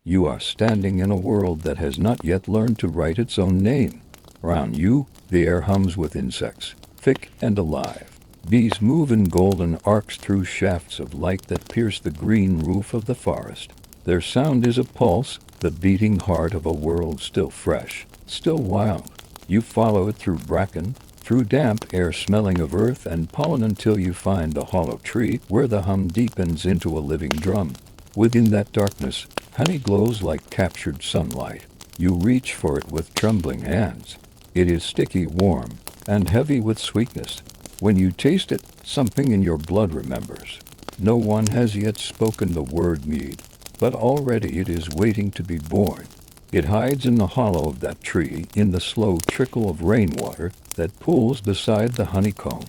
You are standing in a world that has not yet learned to write its own name. Around you, the air hums with insects, thick and alive. Bees move in golden arcs through shafts of light that pierce the green roof of the forest. Their sound is a pulse, the beating heart of a world still fresh, still wild. You follow it through bracken, through damp air smelling of earth and pollen until you find the hollow tree where the hum deepens into a living drum. Within that darkness, honey glows like captured sunlight. You reach for it with trembling hands. It is sticky, warm, and heavy with sweetness. When you taste it, something in your blood remembers. No one has yet spoken the word mead, but already it is waiting to be born. It hides in the hollow of that tree, in the slow trickle of rainwater that pools beside the honeycomb.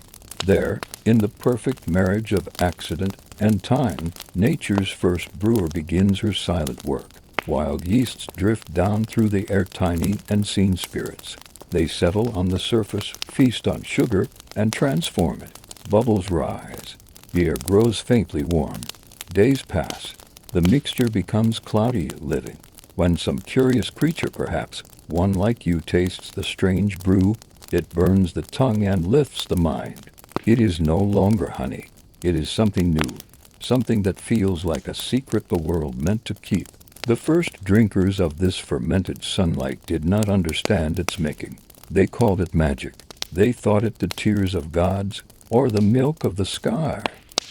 There, in the perfect marriage of accident and time, nature's first brewer begins her silent work. Wild yeasts drift down through the air, tiny and seen spirits. They settle on the surface, feast on sugar, and transform it. Bubbles rise. The air grows faintly warm. Days pass. The mixture becomes cloudy living. When some curious creature, perhaps one like you, tastes the strange brew, it burns the tongue and lifts the mind. It is no longer honey. It is something new, something that feels like a secret the world meant to keep. The first drinkers of this fermented sunlight did not understand its making. They called it magic. They thought it the tears of gods or the milk of the sky.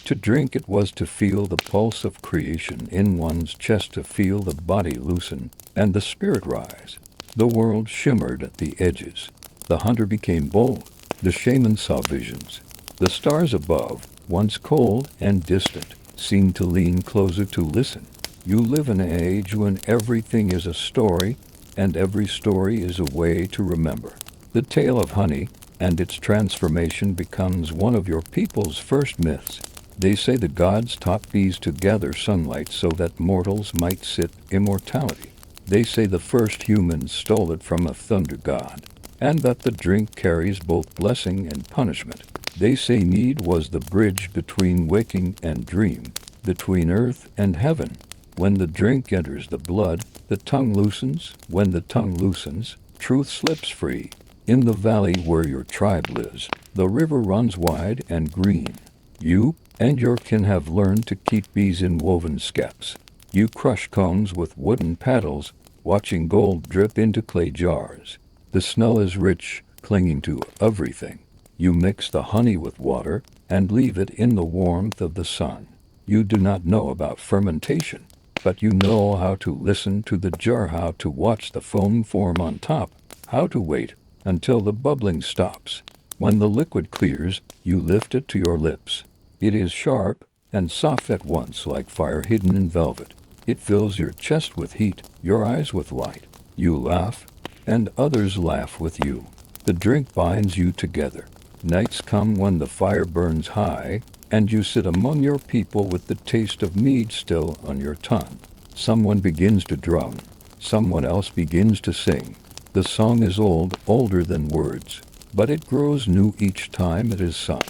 To drink it was to feel the pulse of creation in one's chest, to feel the body loosen and the spirit rise. The world shimmered at the edges. The hunter became bold. The shaman saw visions. The stars above, once cold and distant, seemed to lean closer to listen. You live in an age when everything is a story, and every story is a way to remember. The tale of honey and its transformation becomes one of your people's first myths. They say the gods taught bees to gather sunlight so that mortals might sit immortality. They say the first humans stole it from a thunder god, and that the drink carries both blessing and punishment. They say mead was the bridge between waking and dream, between earth and heaven. When the drink enters the blood, the tongue loosens. When the tongue loosens, truth slips free. In the valley where your tribe lives, the river runs wide and green. You and your kin have learned to keep bees in woven skeps. You crush cones with wooden paddles, watching gold drip into clay jars. The smell is rich, clinging to everything. You mix the honey with water and leave it in the warmth of the sun. You do not know about fermentation, but you know how to listen to the jar, how to watch the foam form on top, how to wait until the bubbling stops. When the liquid clears, you lift it to your lips. It is sharp and soft at once, like fire hidden in velvet. It fills your chest with heat, your eyes with light. You laugh, and others laugh with you. The drink binds you together. Nights come when the fire burns high, and you sit among your people with the taste of mead still on your tongue. Someone begins to drum. Someone else begins to sing. The song is old, older than words, but it grows new each time it is sung.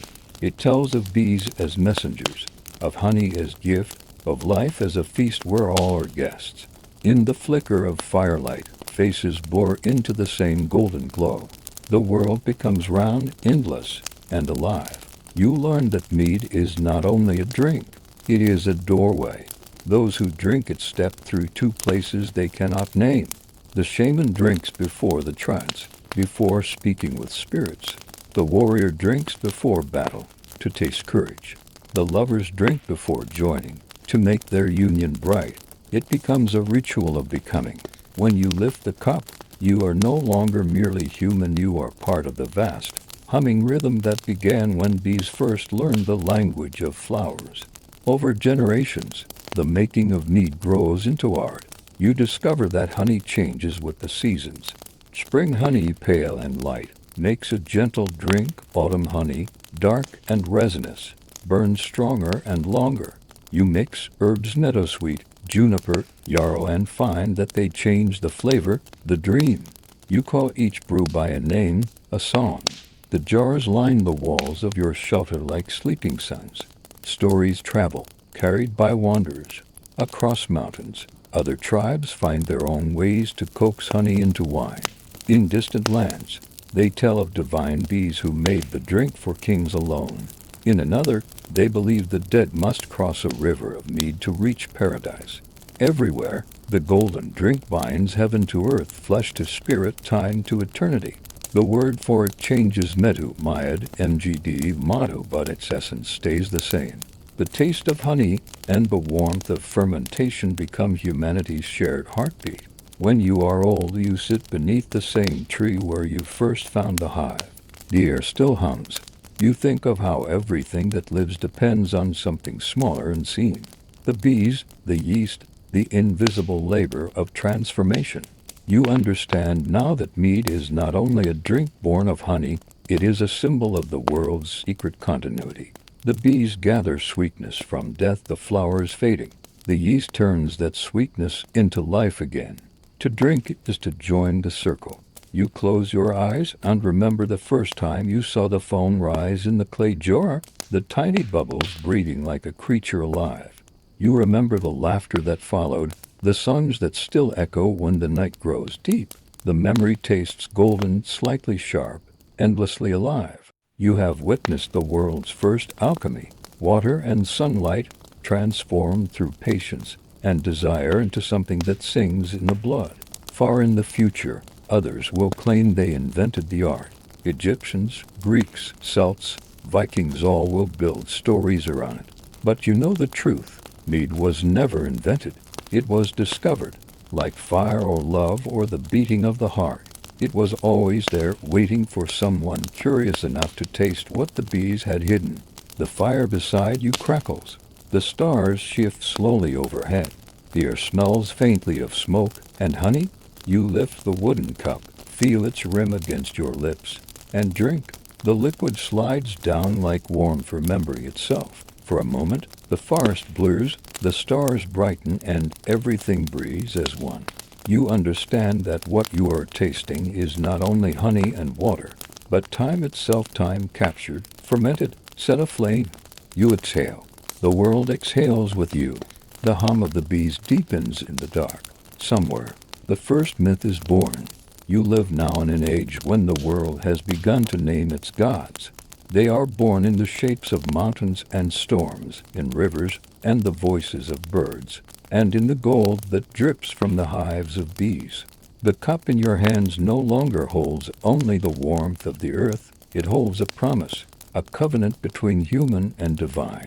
It tells of bees as messengers, of honey as gift, of life as a feast where all are guests. In the flicker of firelight, faces blur into the same golden glow. The world becomes round, endless, and alive. You learn that mead is not only a drink, it is a doorway. Those who drink it step through two places they cannot name. The shaman drinks before the trance, before speaking with spirits. The warrior drinks before battle, to taste courage. The lovers drink before joining, to make their union bright. It becomes a ritual of becoming. When you lift the cup, you are no longer merely human, you are part of the vast, humming rhythm that began when bees first learned the language of flowers. Over generations, the making of mead grows into art. You discover that honey changes with the seasons. Spring honey, pale and light, makes a gentle drink. Autumn honey, dark and resinous, burns stronger and longer. You mix herbs, meadowsweet, juniper, yarrow, and find that they change the flavor, the dream. You call each brew by a name, a song. The jars line the walls of your shelter like sleeping suns. Stories travel, carried by wanderers, across mountains, Other tribes find their own ways to coax honey into wine. In distant lands, they tell of divine bees who made the drink for kings alone. In another, they believe the dead must cross a river of mead to reach paradise. Everywhere, the golden drink binds heaven to earth, flesh to spirit, time to eternity. The word for it changes medu, mayad, mgd, motto, but its essence stays the same. The taste of honey and the warmth of fermentation become humanity's shared heartbeat. When you are old, you sit beneath the same tree where you first found the hive. The air still hums. You think of how everything that lives depends on something smaller and seen. The bees, the yeast, the invisible labor of transformation. You understand now that mead is not only a drink born of honey, it is a symbol of the world's secret continuity. The bees gather sweetness from death, the flowers fading. The yeast turns that sweetness into life again. To drink is to join the circle. You close your eyes and remember the first time you saw the foam rise in the clay jar, the tiny bubbles breathing like a creature alive. You remember the laughter that followed, the songs that still echo when the night grows deep. The memory tastes golden, slightly sharp, endlessly alive. You have witnessed the world's first alchemy, water and sunlight transformed through patience and desire into something that sings in the blood. Far in the future, others will claim they invented the art. Egyptians, Greeks, Celts, Vikings all will build stories around it. But you know the truth. Mead was never invented. It was discovered. Like fire or love or the beating of the heart, it was always there, waiting for someone curious enough to taste what the bees had hidden. The fire beside you crackles. The stars shift slowly overhead. The air smells faintly of smoke and honey. You lift the wooden cup, feel its rim against your lips, and drink. The liquid slides down like warm for memory itself. For a moment, the forest blurs, the stars brighten, and everything breathes as one. You understand that what you are tasting is not only honey and water, but time itself, time captured, fermented, set aflame. You exhale. The world exhales with you. The hum of the bees deepens in the dark. Somewhere, the first myth is born. You live now in an age when the world has begun to name its gods. They are born in the shapes of mountains and storms, in rivers and the voices of birds, and in the gold that drips from the hives of bees. The cup in your hands no longer holds only the warmth of the earth. It holds a promise, a covenant between human and divine.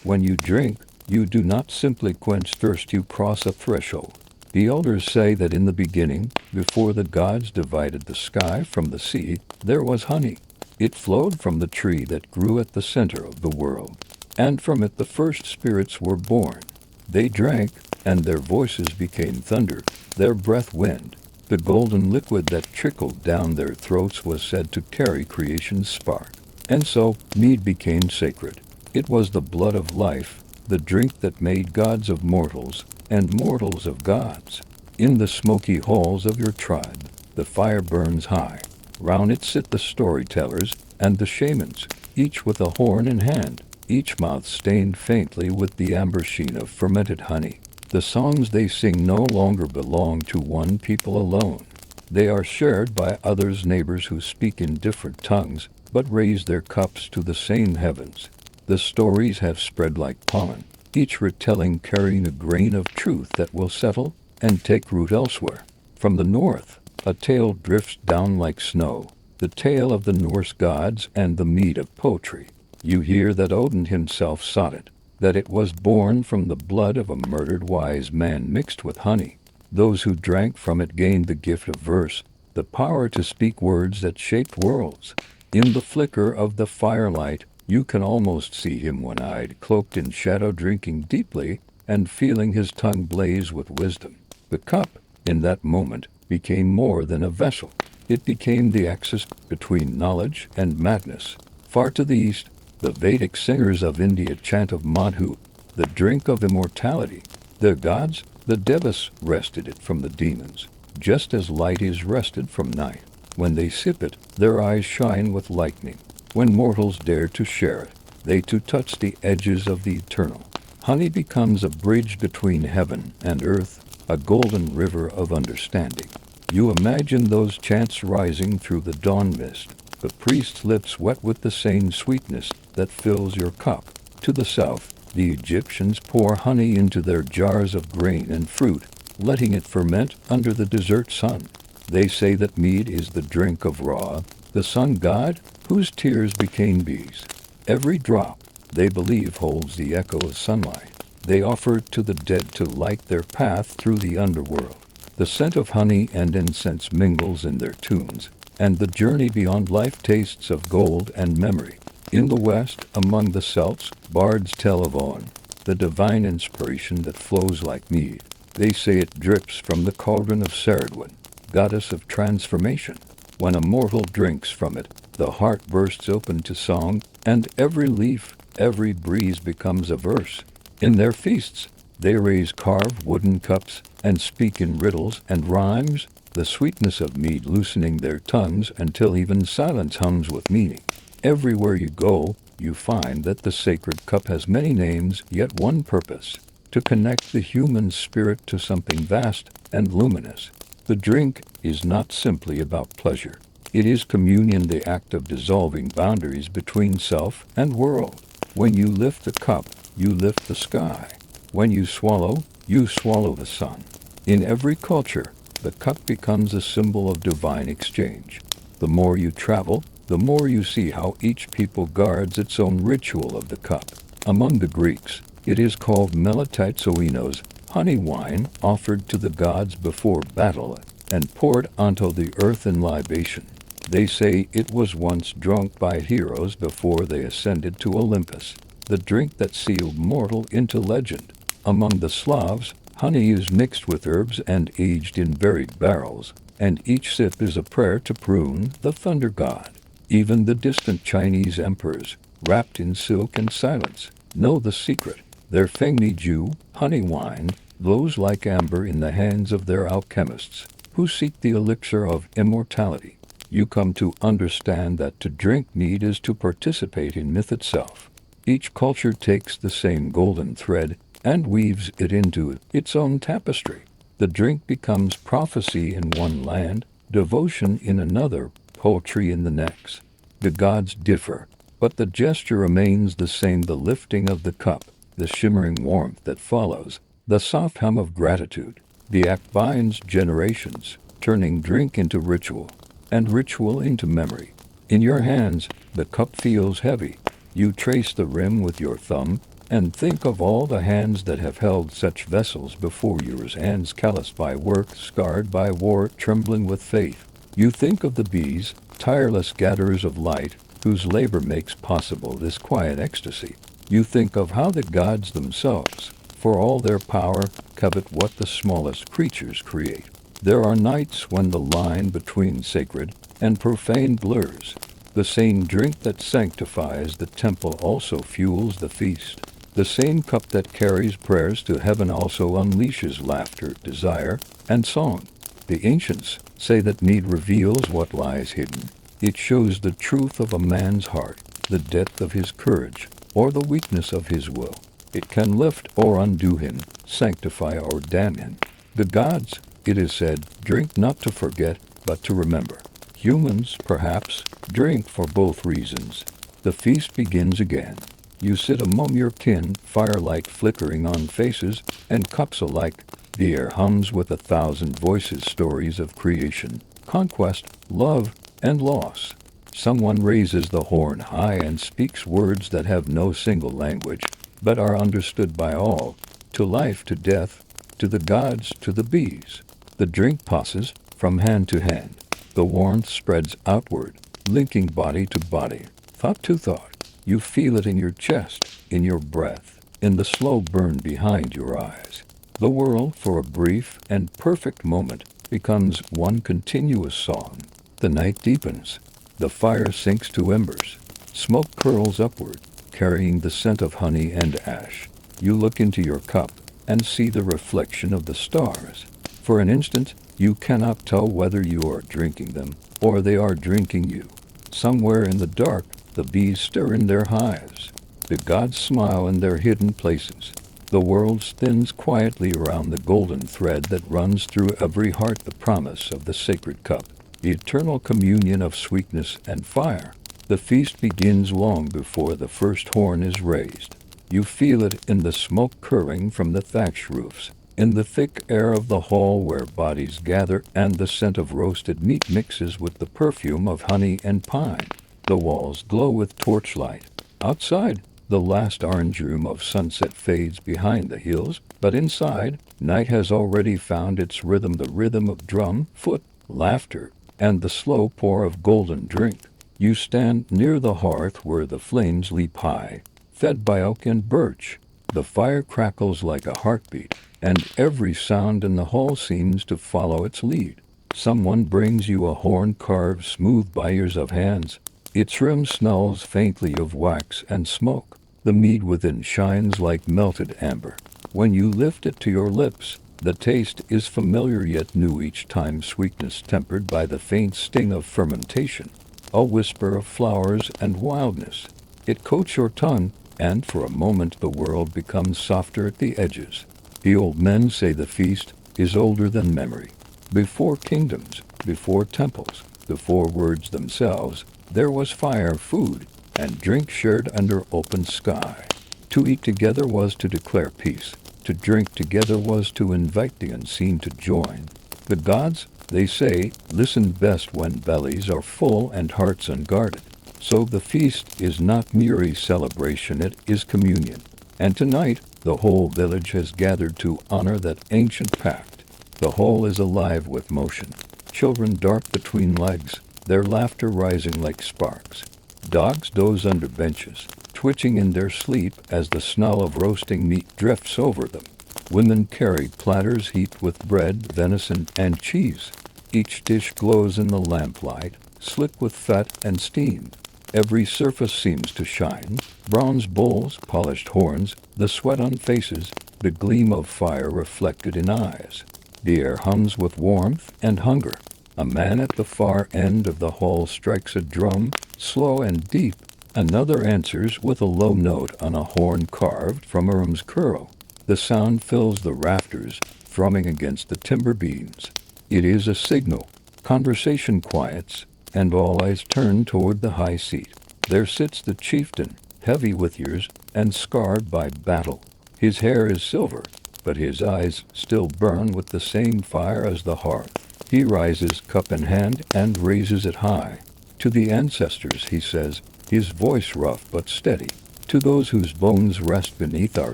When you drink, you do not simply quench thirst, you cross a threshold. The elders say that in the beginning, before the gods divided the sky from the sea, there was honey. It flowed from the tree that grew at the center of the world, and from it the first spirits were born. They drank, and their voices became thunder, their breath wind. The golden liquid that trickled down their throats was said to carry creation's spark. And so, mead became sacred. It was the blood of life, the drink that made gods of mortals, and mortals of gods. In the smoky halls of your tribe, the fire burns high. Round it sit the storytellers and the shamans, each with a horn in hand, each mouth stained faintly with the amber sheen of fermented honey. The songs they sing no longer belong to one people alone. They are shared by others, neighbors who speak in different tongues, but raise their cups to the same heavens. The stories have spread like pollen, each retelling carrying a grain of truth that will settle and take root elsewhere. From the north, a tale drifts down like snow, the tale of the Norse gods and the mead of poetry. You hear that Odin himself sought it, that it was born from the blood of a murdered wise man mixed with honey. Those who drank from it gained the gift of verse, the power to speak words that shaped worlds. In the flicker of the firelight, you can almost see him one-eyed, cloaked in shadow, drinking deeply and feeling his tongue blaze with wisdom. The cup, in that moment, became more than a vessel. It became the axis between knowledge and madness. Far to the east, the Vedic singers of India chant of Madhu, the drink of immortality. The gods, the devas, wrested it from the demons, just as light is wrested from night. When they sip it, their eyes shine with lightning. When mortals dare to share it, they too touch the edges of the eternal. Honey becomes a bridge between heaven and earth, a golden river of understanding. You imagine those chants rising through the dawn mist, the priest's lips wet with the same sweetness that fills your cup. To the south, the Egyptians pour honey into their jars of grain and fruit, letting it ferment under the desert sun. They say that mead is the drink of Ra, the sun god, whose tears became bees. Every drop, they believe, holds the echo of sunlight. They offer it to the dead to light their path through the underworld. The scent of honey and incense mingles in their tunes, and the journey beyond life tastes of gold and memory. In the West, among the Celts, bards tell of On, the divine inspiration that flows like mead. They say it drips from the cauldron of Ceridwen, goddess of transformation. When a mortal drinks from it, the heart bursts open to song, and every leaf, every breeze becomes a verse. In their feasts, they raise carved wooden cups and speak in riddles and rhymes, the sweetness of mead loosening their tongues until even silence hums with meaning. Everywhere you go, you find that the sacred cup has many names, yet one purpose: to connect the human spirit to something vast and luminous. The drink is not simply about pleasure. It is communion, the act of dissolving boundaries between self and world. When you lift the cup, you lift the sky. When you swallow the sun. In every culture, the cup becomes a symbol of divine exchange. The more you travel, the more you see how each people guards its own ritual of the cup. Among the Greeks, it is called melatitsoinos, honey wine offered to the gods before battle and poured onto the earth in libation. They say it was once drunk by heroes before they ascended to Olympus, the drink that sealed mortal into legend. Among the Slavs, honey is mixed with herbs and aged in buried barrels, and each sip is a prayer to Perun, the thunder god. Even the distant Chinese emperors, wrapped in silk and silence, know the secret. Their Fengmi-ju, honey wine, glows like amber in the hands of their alchemists, who seek the elixir of immortality. You come to understand that to drink mead is to participate in myth itself. Each culture takes the same golden thread and weaves it into its own tapestry. The drink becomes prophecy in one land, devotion in another, poetry in the next. The gods differ, but the gesture remains the same: the lifting of the cup, the shimmering warmth that follows, the soft hum of gratitude. The act binds generations, turning drink into ritual, and ritual into memory. In your hands, the cup feels heavy. You trace the rim with your thumb, and think of all the hands that have held such vessels before yours, hands calloused by work, scarred by war, trembling with faith. You think of the bees, tireless gatherers of light, whose labor makes possible this quiet ecstasy. You think of how the gods themselves, for all their power, covet what the smallest creatures create. There are nights when the line between sacred and profane blurs. The same drink that sanctifies the temple also fuels the feast. The same cup that carries prayers to heaven also unleashes laughter, desire, and song. The ancients say that mead reveals what lies hidden. It shows the truth of a man's heart, the depth of his courage, or the weakness of his will. It can lift or undo him, sanctify or damn him. The gods, it is said, drink not to forget, but to remember. Humans, perhaps, drink for both reasons. The feast begins again. You sit among your kin, firelight flickering on faces, and cups alike. The air hums with 1,000 voices, stories of creation, conquest, love, and loss. Someone raises the horn high and speaks words that have no single language, but are understood by all, to life, to death, to the gods, to the bees. The drink passes from hand to hand. The warmth spreads outward, linking body to body, thought to thought. You feel it in your chest, in your breath, in the slow burn behind your eyes. The world, for a brief and perfect moment, becomes one continuous song. The night deepens. The fire sinks to embers. Smoke curls upward, carrying the scent of honey and ash. You look into your cup and see the reflection of the stars. For an instant, you cannot tell whether you are drinking them or they are drinking you. Somewhere in the dark, the bees stir in their hives. The gods smile in their hidden places. The world spins quietly around the golden thread that runs through every heart, the promise of the sacred cup, the eternal communion of sweetness and fire. The feast begins long before the first horn is raised. You feel it in the smoke curling from the thatch roofs, in the thick air of the hall where bodies gather, and the scent of roasted meat mixes with the perfume of honey and pine. The walls glow with torchlight. Outside, the last orange room of sunset fades behind the hills, but inside, night has already found its rhythm, the rhythm of drum, foot, laughter, and the slow pour of golden drink. You stand near the hearth where the flames leap high, fed by oak and birch. The fire crackles like a heartbeat, and every sound in the hall seems to follow its lead. Someone brings you a horn carved smooth by years of hands. Its rim smells faintly of wax and smoke. The mead within shines like melted amber. When you lift it to your lips, the taste is familiar yet new each time, sweetness tempered by the faint sting of fermentation, a whisper of flowers and wildness. It coats your tongue, and for a moment the world becomes softer at the edges. The old men say the feast is older than memory. Before kingdoms, before temples, before words themselves, there was fire, food, and drink shared under open sky. To eat together was to declare peace. To drink together was to invite the unseen to join. The gods, they say, listen best when bellies are full and hearts unguarded. So the feast is not mere celebration, it is communion. And tonight, the whole village has gathered to honor that ancient pact. The hall is alive with motion. Children dart between legs, their laughter rising like sparks. Dogs doze under benches, twitching in their sleep as the smell of roasting meat drifts over them. Women carry platters heaped with bread, venison, and cheese. Each dish glows in the lamplight, slick with fat and steam. Every surface seems to shine. Bronze bowls, polished horns, the sweat on faces, the gleam of fire reflected in eyes. The air hums with warmth and hunger. A man at the far end of the hall strikes a drum, slow and deep. Another answers with a low note on a horn carved from a room's curl. The sound fills the rafters, thrumming against the timber beams. It is a signal. Conversation quiets, and all eyes turn toward the high seat. There sits the chieftain, heavy with years and scarred by battle. His hair is silver, but his eyes still burn with the same fire as the hearth. He rises, cup in hand, and raises it high. To the ancestors, he says, his voice rough but steady. To those whose bones rest beneath our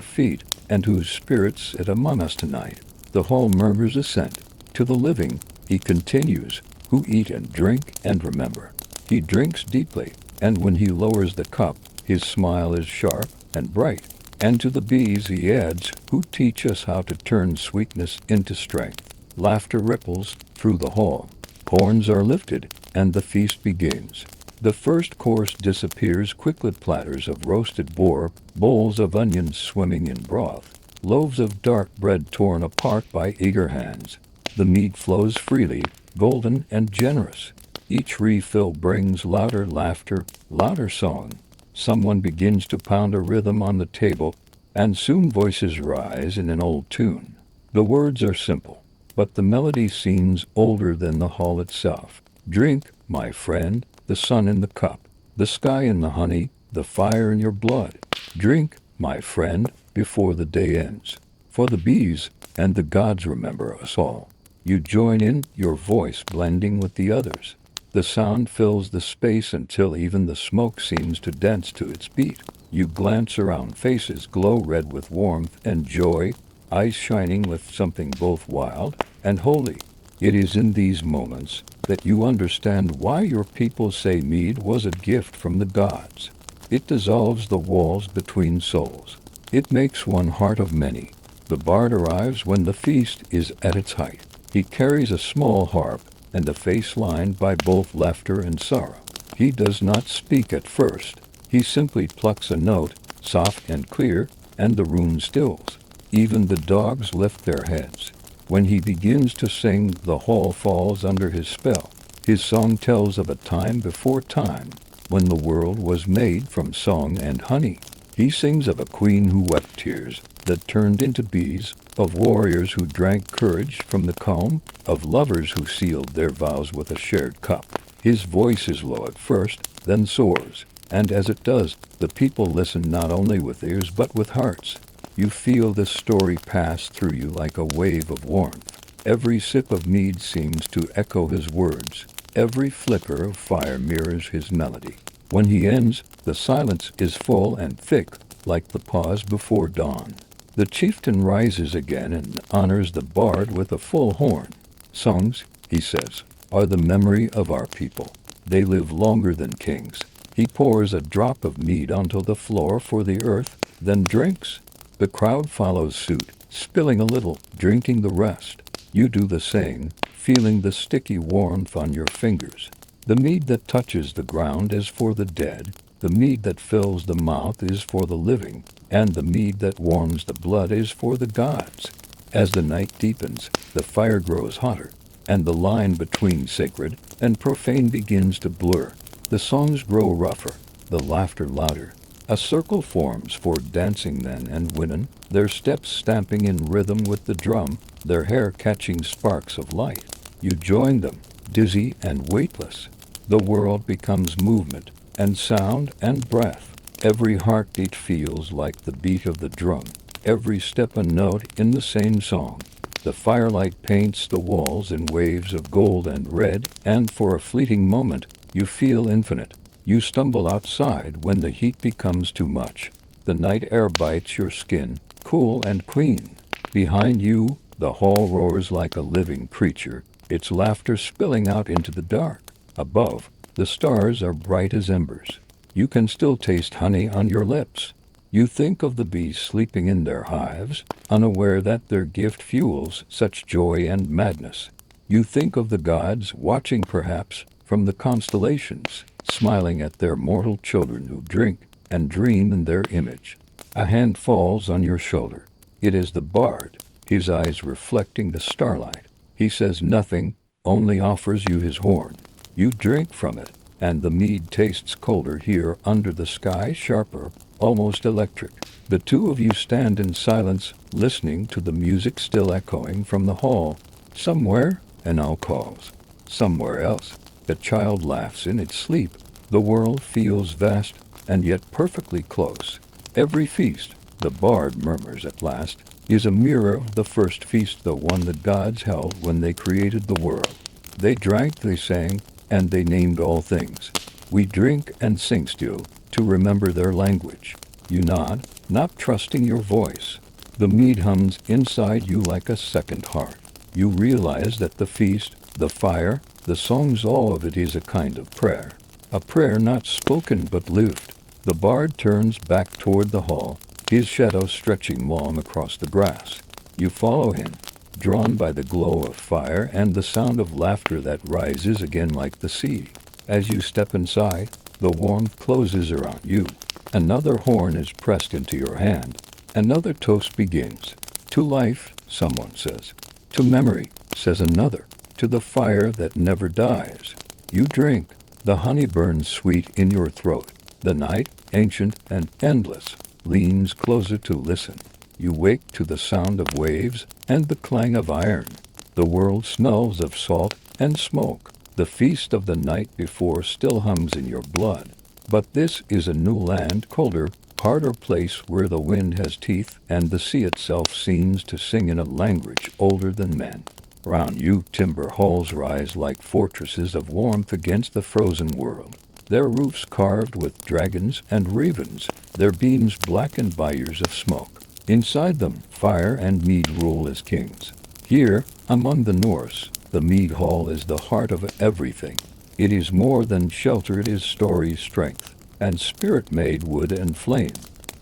feet, and whose spirits sit among us tonight. The hall murmurs assent. To the living, he continues, who eat and drink and remember. He drinks deeply, and when he lowers the cup, his smile is sharp and bright. And to the bees he adds, who teach us how to turn sweetness into strength. Laughter ripples through the hall. Horns are lifted, and the feast begins. The first course disappears, quickly platters of roasted boar, bowls of onions swimming in broth, loaves of dark bread torn apart by eager hands. The meat flows freely, golden and generous. Each refill brings louder laughter, louder song. Someone begins to pound a rhythm on the table, and soon voices rise in an old tune. The words are simple, but the melody seems older than the hall itself. Drink, my friend, the sun in the cup, the sky in the honey, the fire in your blood. Drink, my friend, before the day ends. For the bees and the gods remember us all. You join in, your voice blending with the others. The sound fills the space until even the smoke seems to dance to its beat. You glance around, faces glow red with warmth and joy, eyes shining with something both wild and holy. It is in these moments that you understand why your people say mead was a gift from the gods. It dissolves the walls between souls. It makes one heart of many. The bard arrives when the feast is at its height. He carries a small harp and a face lined by both laughter and sorrow. He does not speak at first. He simply plucks a note, soft and clear, and the room stills. Even the dogs lift their heads. When he begins to sing, the hall falls under his spell. His song tells of a time before time, when the world was made from song and honey. He sings of a queen who wept tears that turned into bees, of warriors who drank courage from the calm, of lovers who sealed their vows with a shared cup. His voice is low at first, then soars, and as it does, the people listen not only with ears but with hearts. You feel this story pass through you like a wave of warmth. Every sip of mead seems to echo his words. Every flicker of fire mirrors his melody. When he ends, the silence is full and thick, like the pause before dawn. The chieftain rises again and honors the bard with a full horn. Songs, he says, are the memory of our people. They live longer than kings. He pours a drop of mead onto the floor for the earth, then drinks. The crowd follows suit, spilling a little, drinking the rest. You do the same, feeling the sticky warmth on your fingers. The mead that touches the ground is for the dead, the mead that fills the mouth is for the living, and the mead that warms the blood is for the gods. As the night deepens, the fire grows hotter, and the line between sacred and profane begins to blur. The songs grow rougher, the laughter louder. A circle forms for dancing men and women, their steps stamping in rhythm with the drum, their hair catching sparks of light. You join them, dizzy and weightless. The world becomes movement, and sound and breath. Every heartbeat feels like the beat of the drum, every step a note in the same song. The firelight paints the walls in waves of gold and red, and for a fleeting moment, you feel infinite. You stumble outside when the heat becomes too much. The night air bites your skin, cool and clean. Behind you, the hall roars like a living creature, its laughter spilling out into the dark. Above, the stars are bright as embers. You can still taste honey on your lips. You think of the bees sleeping in their hives, unaware that their gift fuels such joy and madness. You think of the gods watching perhaps from the constellations, smiling at their mortal children who drink and dream in their image. A hand falls on your shoulder. It is the bard, his eyes reflecting the starlight. He says nothing, only offers you his horn. You drink from it, and the mead tastes colder here under the sky, sharper, almost electric. The two of you stand in silence, listening to the music still echoing from the hall. Somewhere, an owl calls. Somewhere else, a child laughs in its sleep. The world feels vast, and yet perfectly close. Every feast, the bard murmurs at last, is a mirror of the first feast, the one the gods held when they created the world. They drank, they sang, and they named all things. We drink and sing still, to remember their language. You nod, not trusting your voice. The mead hums inside you like a second heart. You realize that the feast, the fire, the songs, all of it is a kind of prayer. A prayer not spoken but lived. The bard turns back toward the hall, his shadow stretching long across the grass. You follow him, drawn by the glow of fire and the sound of laughter that rises again like the sea. As you step inside, the warmth closes around you. Another horn is pressed into your hand. Another toast begins. To life, someone says. To memory, says another. To the fire that never dies. You drink. The honey burns sweet in your throat. The night, ancient and endless, leans closer to listen. You wake to the sound of waves and the clang of iron. The world smells of salt and smoke. The feast of the night before still hums in your blood. But this is a new land, colder, harder place where the wind has teeth and the sea itself seems to sing in a language older than men. Round you, timber halls rise like fortresses of warmth against the frozen world. Their roofs carved with dragons and ravens, their beams blackened by years of smoke. Inside them, fire and mead rule as kings. Here, among the Norse, the mead hall is the heart of everything. It is more than shelter, it is story, strength, and spirit made wood and flame.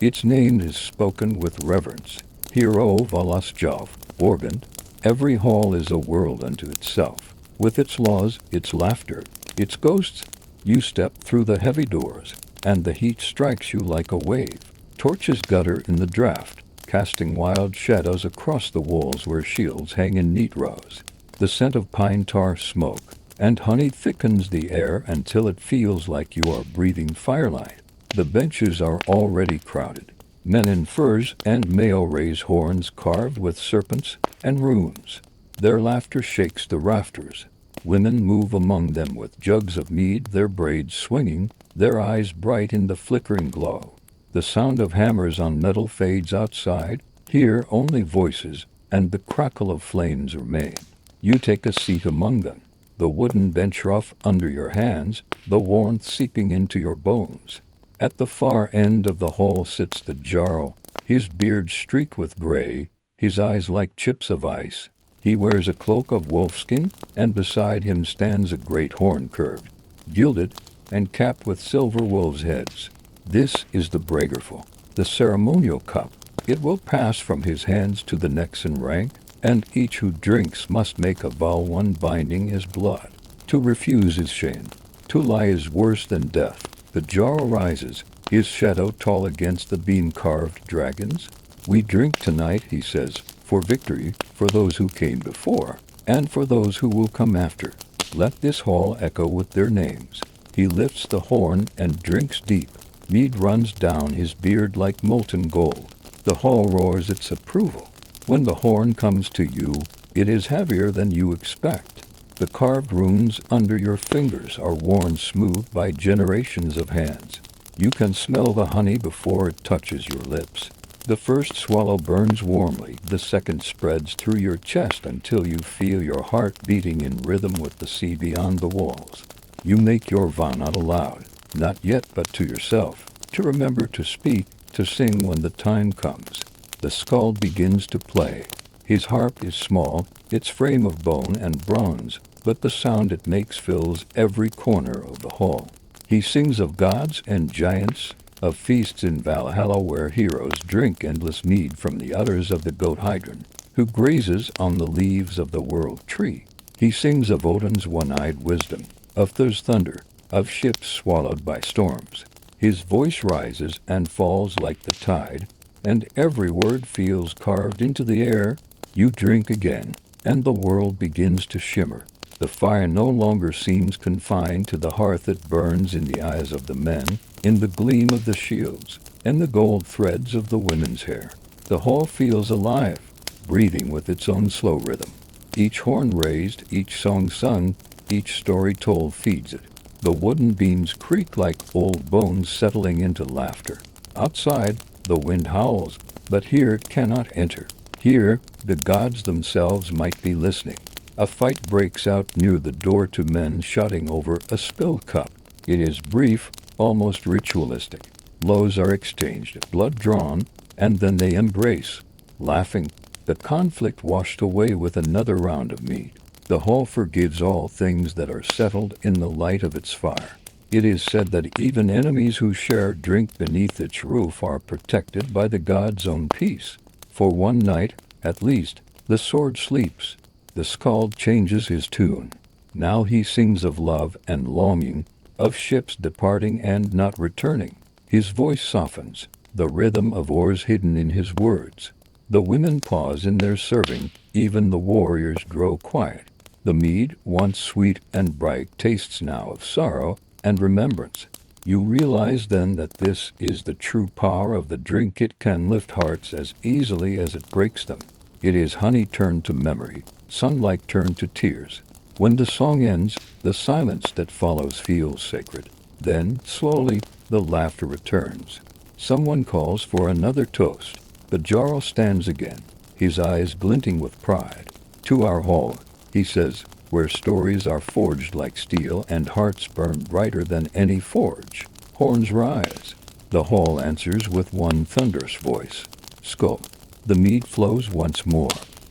Its name is spoken with reverence. Hero Valasjov, Organd. Every hall is a world unto itself, with its laws, its laughter, its ghosts. You step through the heavy doors, and the heat strikes you like a wave. Torches gutter in the draught, casting wild shadows across the walls where shields hang in neat rows. The scent of pine tar, smoke, and honey thickens the air until it feels like you are breathing firelight. The benches are already crowded. Men in furs and male raise horns carved with serpents and runes. Their laughter shakes the rafters. Women move among them with jugs of mead, their braids swinging, their eyes bright in the flickering glow. The sound of hammers on metal fades outside. Here only voices and the crackle of flames remain. You take a seat among them, the wooden bench rough under your hands, the warmth seeping into your bones. At the far end of the hall sits the Jarl, his beard streaked with gray, his eyes like chips of ice. He wears a cloak of wolfskin, and beside him stands a great horn curved, gilded, and capped with silver wolves' heads. This is the Bragerful, the ceremonial cup. It will pass from his hands to the next in rank, and each who drinks must make a vow, one binding his blood. To refuse is shame. To lie is worse than death. The Jarl rises, his shadow tall against the beam-carved dragons. We drink tonight, he says, for victory, for those who came before, and for those who will come after. Let this hall echo with their names. He lifts the horn and drinks deep. Mead runs down his beard like molten gold. The hall roars its approval. When the horn comes to you, it is heavier than you expect. The carved runes under your fingers are worn smooth by generations of hands. You can smell the honey before it touches your lips. The first swallow burns warmly, the second spreads through your chest until you feel your heart beating in rhythm with the sea beyond the walls. You make your vow not aloud, not yet but to yourself, to remember to speak, to sing when the time comes. The skald begins to play. His harp is small, its frame of bone and bronze, but the sound it makes fills every corner of the hall. He sings of gods and giants, of feasts in Valhalla where heroes drink endless mead from the udders of the goat Hydron, who grazes on the leaves of the world tree. He sings of Odin's one-eyed wisdom, of Thor's thunder, of ships swallowed by storms. His voice rises and falls like the tide, and every word feels carved into the air. You drink again, and the world begins to shimmer. The fire no longer seems confined to the hearth. It burns in the eyes of the men, in the gleam of the shields, and the gold threads of the women's hair. The hall feels alive, breathing with its own slow rhythm. Each horn raised, each song sung, each story told feeds it. The wooden beams creak like old bones settling into laughter. Outside, the wind howls, but here it cannot enter. Here, the gods themselves might be listening. A fight breaks out near the door, two men shouting over a spilled cup. It is brief, almost ritualistic. Blows are exchanged, blood drawn, and then they embrace, laughing. The conflict washed away with another round of mead. The hall forgives all things that are settled in the light of its fire. It is said that even enemies who share drink beneath its roof are protected by the god's own peace. For one night, at least, the sword sleeps. The skald changes his tune. Now he sings of love and longing, of ships departing and not returning. His voice softens, the rhythm of oars hidden in his words. The women pause in their serving, even the warriors grow quiet. The mead, once sweet and bright, tastes now of sorrow and remembrance. You realize then that this is the true power of the drink. It can lift hearts as easily as it breaks them. It is honey turned to memory, sunlight turned to tears. When the song ends, the silence that follows feels sacred. Then, slowly, the laughter returns. Someone calls for another toast. The Jarl stands again, his eyes glinting with pride. To our hall, he says, where stories are forged like steel and hearts burn brighter than any forge. Horns rise. The hall answers with one thunderous voice. Skull. The mead flows once more.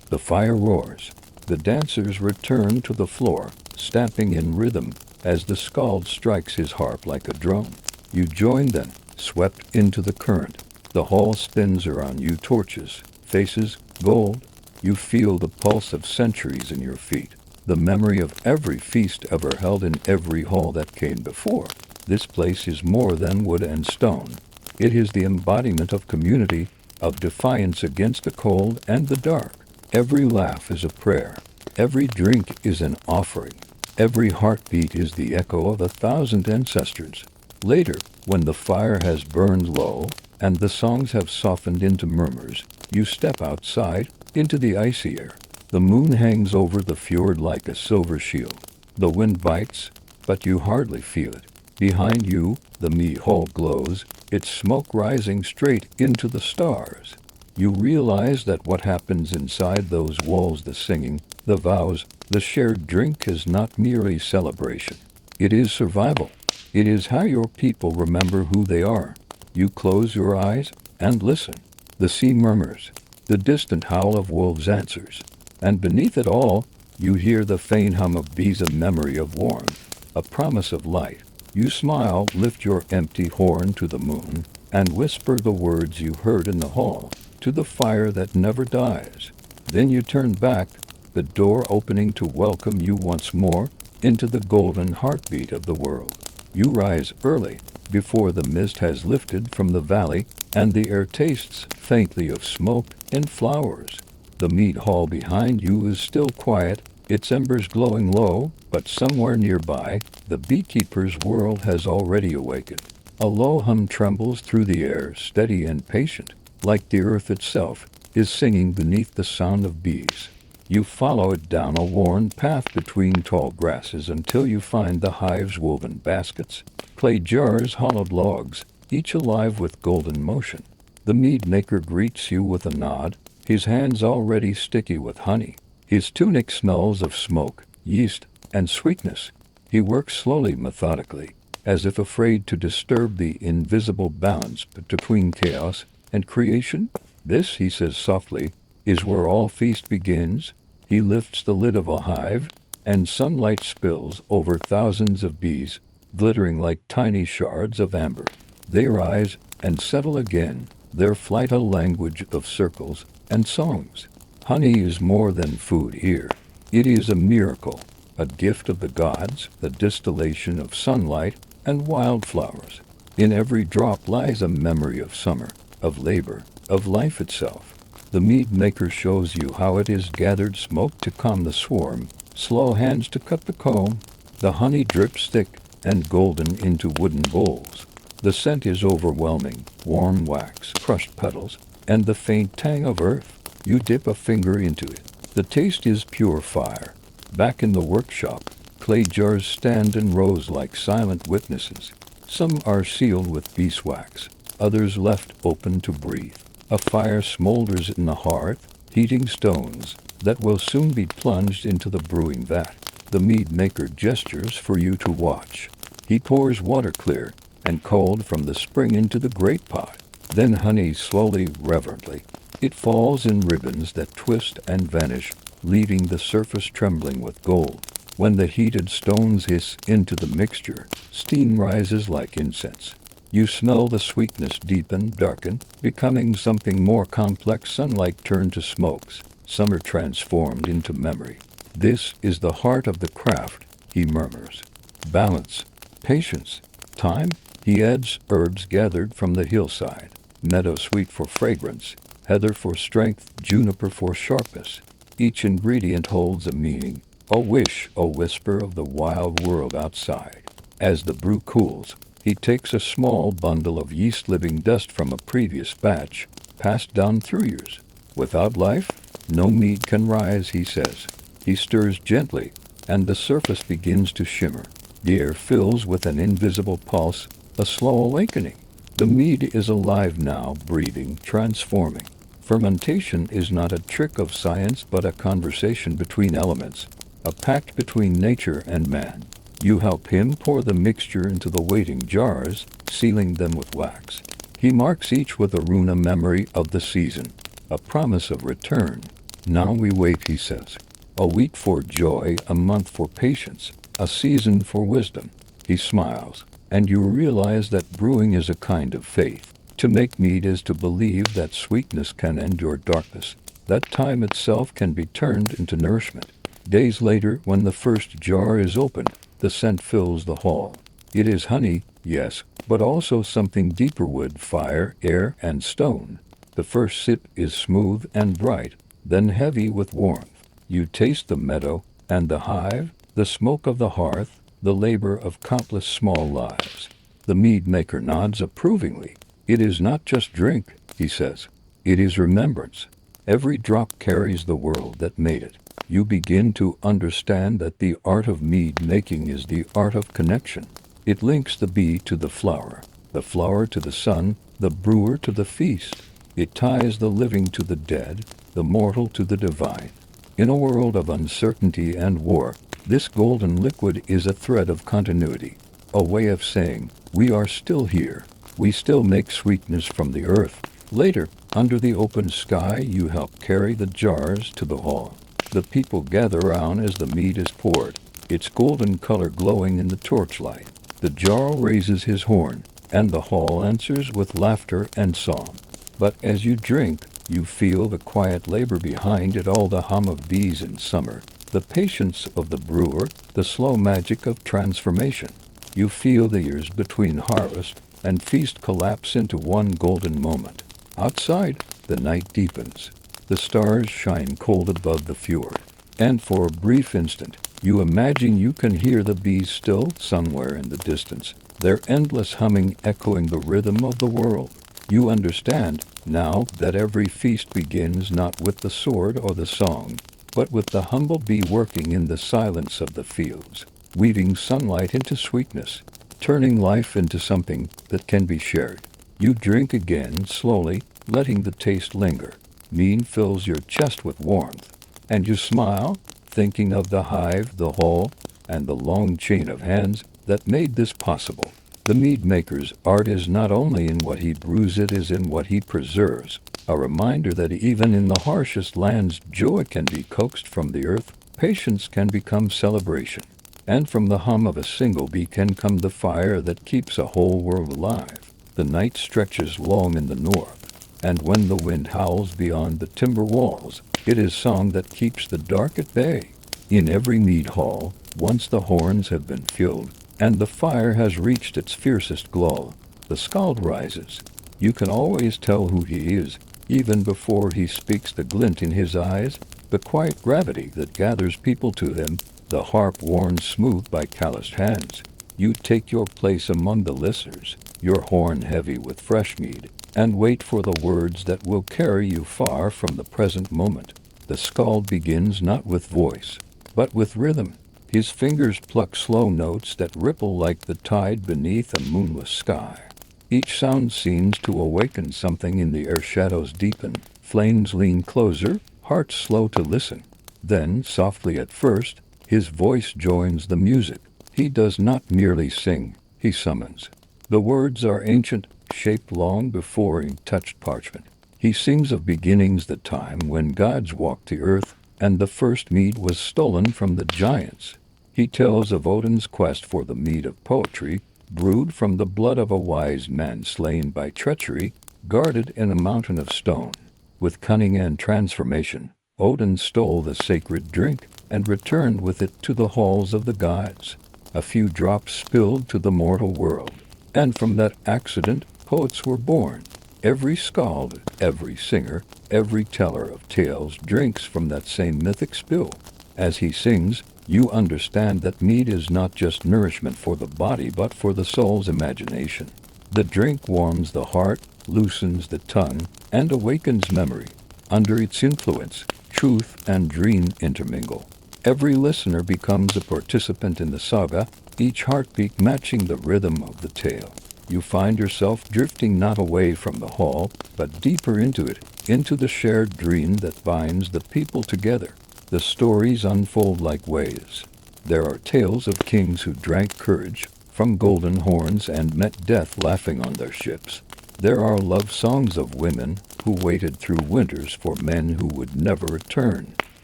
The fire roars. The dancers return to the floor, stamping in rhythm as the skald strikes his harp like a drum. You join them, swept into the current. The hall spins around you, torches, faces, gold. You feel the pulse of centuries in your feet, the memory of every feast ever held in every hall that came before. This place is more than wood and stone. It is the embodiment of community, of defiance against the cold and the dark. Every laugh is a prayer. Every drink is an offering. Every heartbeat is the echo of 1,000 ancestors. Later, when the fire has burned low and the songs have softened into murmurs, you step outside into the icy air. The moon hangs over the fjord like a silver shield. The wind bites, but you hardly feel it. Behind you, the mead hall glows, its smoke rising straight into the stars. You realize that what happens inside those walls, the singing, the vows, the shared drink, is not merely celebration. It is survival. It is how your people remember who they are. You close your eyes and listen. The sea murmurs. The distant howl of wolves answers. And beneath it all, you hear the faint hum of bees, a memory of warmth, a promise of light. You smile, lift your empty horn to the moon, and whisper the words you heard in the hall, to the fire that never dies. Then you turn back, the door opening to welcome you once more into the golden heartbeat of the world. You rise early, before the mist has lifted from the valley, and the air tastes faintly of smoke and flowers. The mead hall behind you is still quiet, its embers glowing low, but somewhere nearby, the beekeeper's world has already awakened. A low hum trembles through the air, steady and patient, like the earth itself is singing beneath the sound of bees. You follow it down a worn path between tall grasses until you find the hive's woven baskets, clay jars, hollowed logs, each alive with golden motion. The mead maker greets you with a nod, his hands already sticky with honey. His tunic smells of smoke, yeast, and sweetness. He works slowly, methodically, as if afraid to disturb the invisible balance between chaos and creation. This, he says softly, is where all feast begins. He lifts the lid of a hive, and sunlight spills over thousands of bees, glittering like tiny shards of amber. They rise and settle again, their flight a language of circles and songs. Honey is more than food here. It is a miracle, a gift of the gods, the distillation of sunlight and wildflowers. In every drop lies a memory of summer, of labor, of life itself. The mead maker shows you how it is gathered, smoke to calm the swarm, slow hands to cut the comb. The honey drips thick and golden into wooden bowls. The scent is overwhelming, warm wax, crushed petals, and the faint tang of earth. You dip a finger into it. The taste is pure fire. Back in the workshop, clay jars stand in rows like silent witnesses. Some are sealed with beeswax, others left open to breathe. A fire smolders in the hearth, heating stones that will soon be plunged into the brewing vat. The mead maker gestures for you to watch. He pours water clear and cold from the spring into the great pot. Then honey slowly, reverently. It falls in ribbons that twist and vanish, leaving the surface trembling with gold. When the heated stones hiss into the mixture, steam rises like incense. You smell the sweetness deepen, darken, becoming something more complex. Sunlight turned to smokes, summer transformed into memory. This is the heart of the craft, he murmurs. Balance, patience, time. He adds herbs gathered from the hillside, meadow sweet for fragrance, heather for strength, juniper for sharpness. Each ingredient holds a meaning, a wish, a whisper of the wild world outside. As the brew cools, he takes a small bundle of yeast, living dust from a previous batch, passed down through years. Without life, no mead can rise, he says. He stirs gently, and the surface begins to shimmer. The air fills with an invisible pulse, a slow awakening. The mead is alive now, breathing, transforming. Fermentation is not a trick of science but a conversation between elements, a pact between nature and man. You help him pour the mixture into the waiting jars, sealing them with wax. He marks each with a rune, a memory of the season, a promise of return. Now we wait, he says. A week for joy, a month for patience, a season for wisdom. He smiles, and you realize that brewing is a kind of faith. To make mead is to believe that sweetness can endure darkness, that time itself can be turned into nourishment. Days later, when the first jar is opened, the scent fills the hall. It is honey, yes, but also something deeper: wood, fire, air, and stone. The first sip is smooth and bright, then heavy with warmth. You taste the meadow and the hive, the smoke of the hearth, the labor of countless small lives. The mead maker nods approvingly. It is not just drink, he says. It is remembrance. Every drop carries the world that made it. You begin to understand that the art of mead making is the art of connection. It links the bee to the flower to the sun, the brewer to the feast. It ties the living to the dead, the mortal to the divine. In a world of uncertainty and war, this golden liquid is a thread of continuity, a way of saying, we are still here. We still make sweetness from the earth. Later, under the open sky, you help carry the jars to the hall. The people gather round as the mead is poured, its golden color glowing in the torchlight. The jarl raises his horn, and the hall answers with laughter and song. But as you drink, you feel the quiet labor behind it all, the hum of bees in summer, the patience of the brewer, the slow magic of transformation. You feel the years between harvest and feast collapse into one golden moment. Outside, the night deepens. The stars shine cold above the fjord, and for a brief instant, you imagine you can hear the bees still somewhere in the distance, their endless humming echoing the rhythm of the world. You understand now that every feast begins not with the sword or the song, but with the humble bee working in the silence of the fields, weaving sunlight into sweetness, turning life into something that can be shared. You drink again slowly, letting the taste linger. Mead fills your chest with warmth, and you smile, thinking of the hive, the hall, and the long chain of hands that made this possible. The mead maker's art is not only in what he brews, it is in what he preserves, a reminder that even in the harshest lands, joy can be coaxed from the earth, patience can become celebration, and from the hum of a single bee can come the fire that keeps a whole world alive. The night stretches long in the north, and when the wind howls beyond the timber walls, it is song that keeps the dark at bay. In every mead hall, once the horns have been filled, and the fire has reached its fiercest glow, the skald rises. You can always tell who he is, even before he speaks, the glint in his eyes, the quiet gravity that gathers people to him, the harp worn smooth by calloused hands. You take your place among the listeners, your horn heavy with fresh mead, and wait for the words that will carry you far from the present moment. The skald begins not with voice, but with rhythm. His fingers pluck slow notes that ripple like the tide beneath a moonless sky. Each sound seems to awaken something in the air. Shadows deepen, flames lean closer, hearts slow to listen. Then, softly at first, his voice joins the music. He does not merely sing, he summons. The words are ancient, shaped long before ink touched parchment. He sings of beginnings, the time when gods walked the earth, and the first mead was stolen from the giants. He tells of Odin's quest for the mead of poetry, brewed from the blood of a wise man slain by treachery, guarded in a mountain of stone. With cunning and transformation, Odin stole the sacred drink and returned with it to the halls of the gods. A few drops spilled to the mortal world, and from that accident, poets were born. Every skald, every singer, every teller of tales drinks from that same mythic spill. As he sings, you understand that mead is not just nourishment for the body but for the soul's imagination. The drink warms the heart, loosens the tongue, and awakens memory. Under its influence, truth and dream intermingle. Every listener becomes a participant in the saga, each heartbeat matching the rhythm of the tale. You find yourself drifting not away from the hall, but deeper into it, into the shared dream that binds the people together. The stories unfold like waves. There are tales of kings who drank courage from golden horns and met death laughing on their ships. There are love songs of women who waited through winters for men who would never return.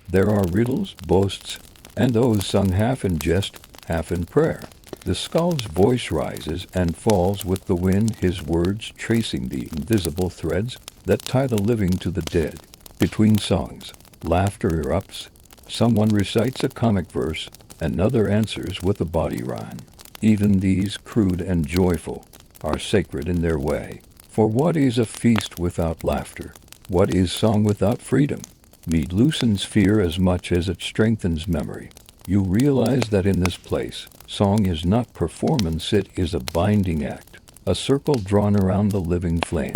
There are riddles, boasts, and those sung half in jest, half in prayer. The skald's voice rises and falls with the wind, his words tracing the invisible threads that tie the living to the dead. Between songs, laughter erupts. Someone recites a comic verse, another answers with a body rhyme. Even these, crude and joyful, are sacred in their way. For what is a feast without laughter? What is song without freedom? Mead loosens fear as much as it strengthens memory. You realize that in this place, song is not performance, it is a binding act, a circle drawn around the living flame.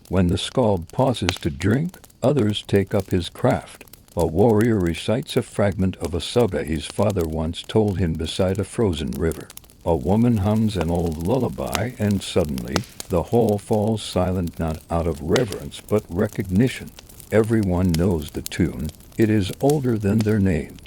When the skald pauses to drink, others take up his craft. A warrior recites a fragment of a saga his father once told him beside a frozen river. A woman hums an old lullaby, and suddenly the hall falls silent, not out of reverence but recognition. Everyone knows the tune. It is older than their names.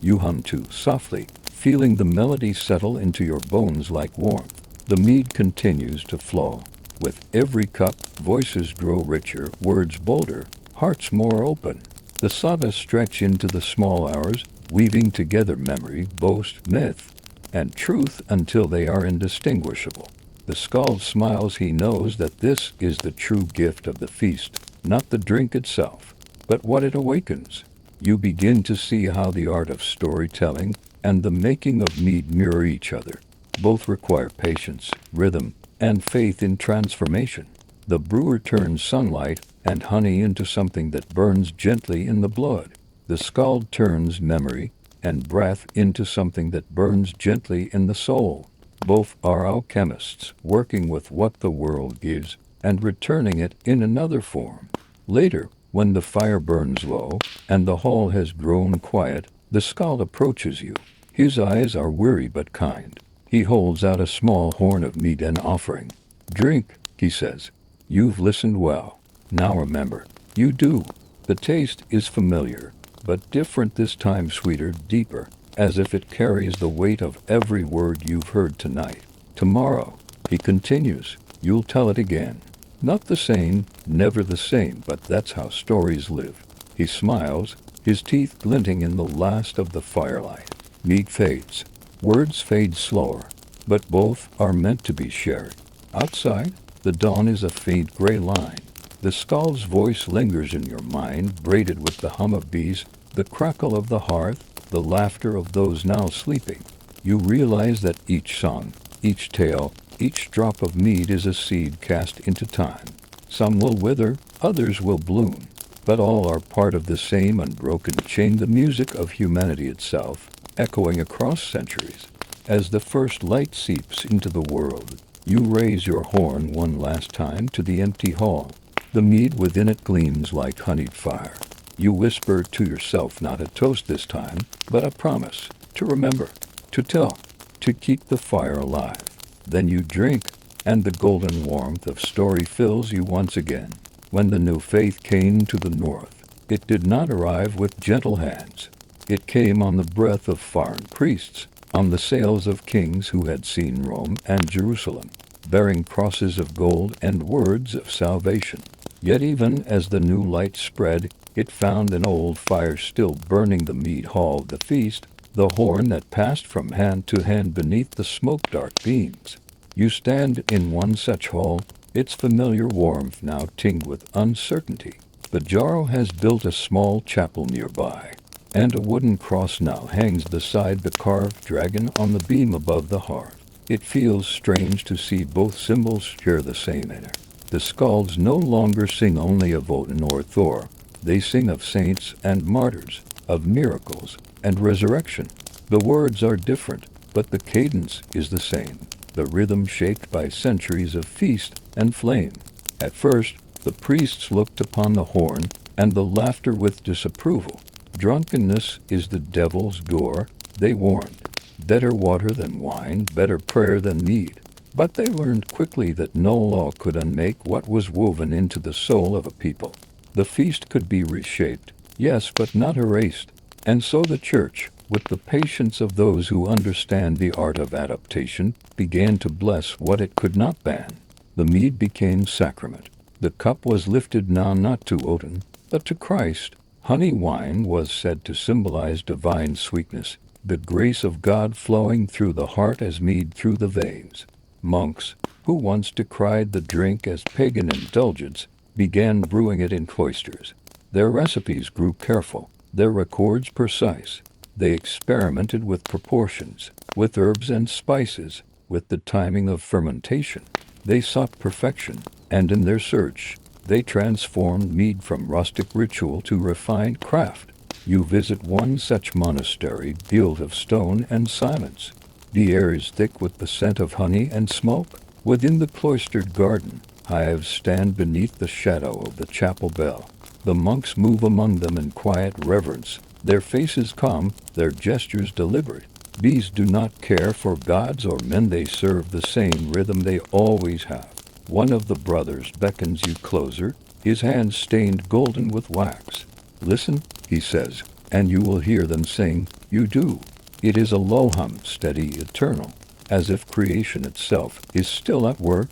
You hum too softly, feeling the melody settle into your bones like warmth. The mead continues to flow. With every cup, voices grow richer, words bolder, hearts more open. The sagas stretch into the small hours, weaving together memory, boast, myth, and truth until they are indistinguishable. The skald smiles. He knows that this is the true gift of the feast, not the drink itself, but what it awakens. You begin to see how the art of storytelling and the making of mead mirror each other. Both require patience, rhythm, and faith in transformation. The brewer turns sunlight and honey into something that burns gently in the blood. The skald turns memory and breath into something that burns gently in the soul. Both are alchemists, working with what the world gives and returning it in another form. Later, when the fire burns low and the hall has grown quiet, the skald approaches you. His eyes are weary but kind. He holds out a small horn of mead, an offering. "Drink," he says. "You've listened well. Now remember, you do." The taste is familiar, but different this time, sweeter, deeper, as if it carries the weight of every word you've heard tonight. "Tomorrow," he continues, "you'll tell it again. Not the same, never the same, but that's how stories live." He smiles, his teeth glinting in the last of the firelight. Mead fades. Words fade slower, but both are meant to be shared. Outside, the dawn is a faint gray line. The skald's voice lingers in your mind, braided with the hum of bees, the crackle of the hearth, the laughter of those now sleeping. You realize that each song, each tale, each drop of mead is a seed cast into time. Some will wither, others will bloom, but all are part of the same unbroken chain, the music of humanity itself, echoing across centuries. As the first light seeps into the world, you raise your horn one last time to the empty hall. The mead within it gleams like honeyed fire. You whisper to yourself, not a toast this time, but a promise, to remember, to tell, to keep the fire alive. Then you drink, and the golden warmth of story fills you once again. When the new faith came to the north, it did not arrive with gentle hands. It came on the breath of foreign priests, on the sails of kings who had seen Rome and Jerusalem, bearing crosses of gold and words of salvation. Yet even as the new light spread, it found an old fire still burning the mead hall of the feast, the horn that passed from hand to hand beneath the smoke-dark beams. You stand in one such hall, its familiar warmth now tinged with uncertainty. The jarro has built a small chapel nearby, and a wooden cross now hangs beside the carved dragon on the beam above the hearth. It feels strange to see both symbols share the same inner. The skalds no longer sing only of Odin or Thor. They sing of saints and martyrs, of miracles and resurrection. The words are different, but the cadence is the same, the rhythm shaped by centuries of feast and flame. At first, the priests looked upon the horn and the laughter with disapproval. Drunkenness is the devil's gore, they warned. Better water than wine, better prayer than mead. But they learned quickly that no law could unmake what was woven into the soul of a people. The feast could be reshaped, yes, but not erased. And so the church, with the patience of those who understand the art of adaptation, began to bless what it could not ban. The mead became sacrament. The cup was lifted now not to Odin, but to Christ. Honey wine was said to symbolize divine sweetness, the grace of God flowing through the heart as mead through the veins. Monks, who once decried the drink as pagan indulgence, began brewing it in cloisters. Their recipes grew careful, their records precise. They experimented with proportions, with herbs and spices, with the timing of fermentation. They sought perfection, and in their search, they transformed mead from rustic ritual to refined craft. You visit one such monastery built of stone and silence. The air is thick with the scent of honey and smoke. Within the cloistered garden, hives stand beneath the shadow of the chapel bell. The monks move among them in quiet reverence, their faces calm, their gestures deliberate. Bees do not care for gods or men, they serve the same rhythm they always have. One of the brothers beckons you closer, his hands stained golden with wax. Listen, he says, and you will hear them sing. You do. It is a low hum, steady, eternal, as if creation itself is still at work.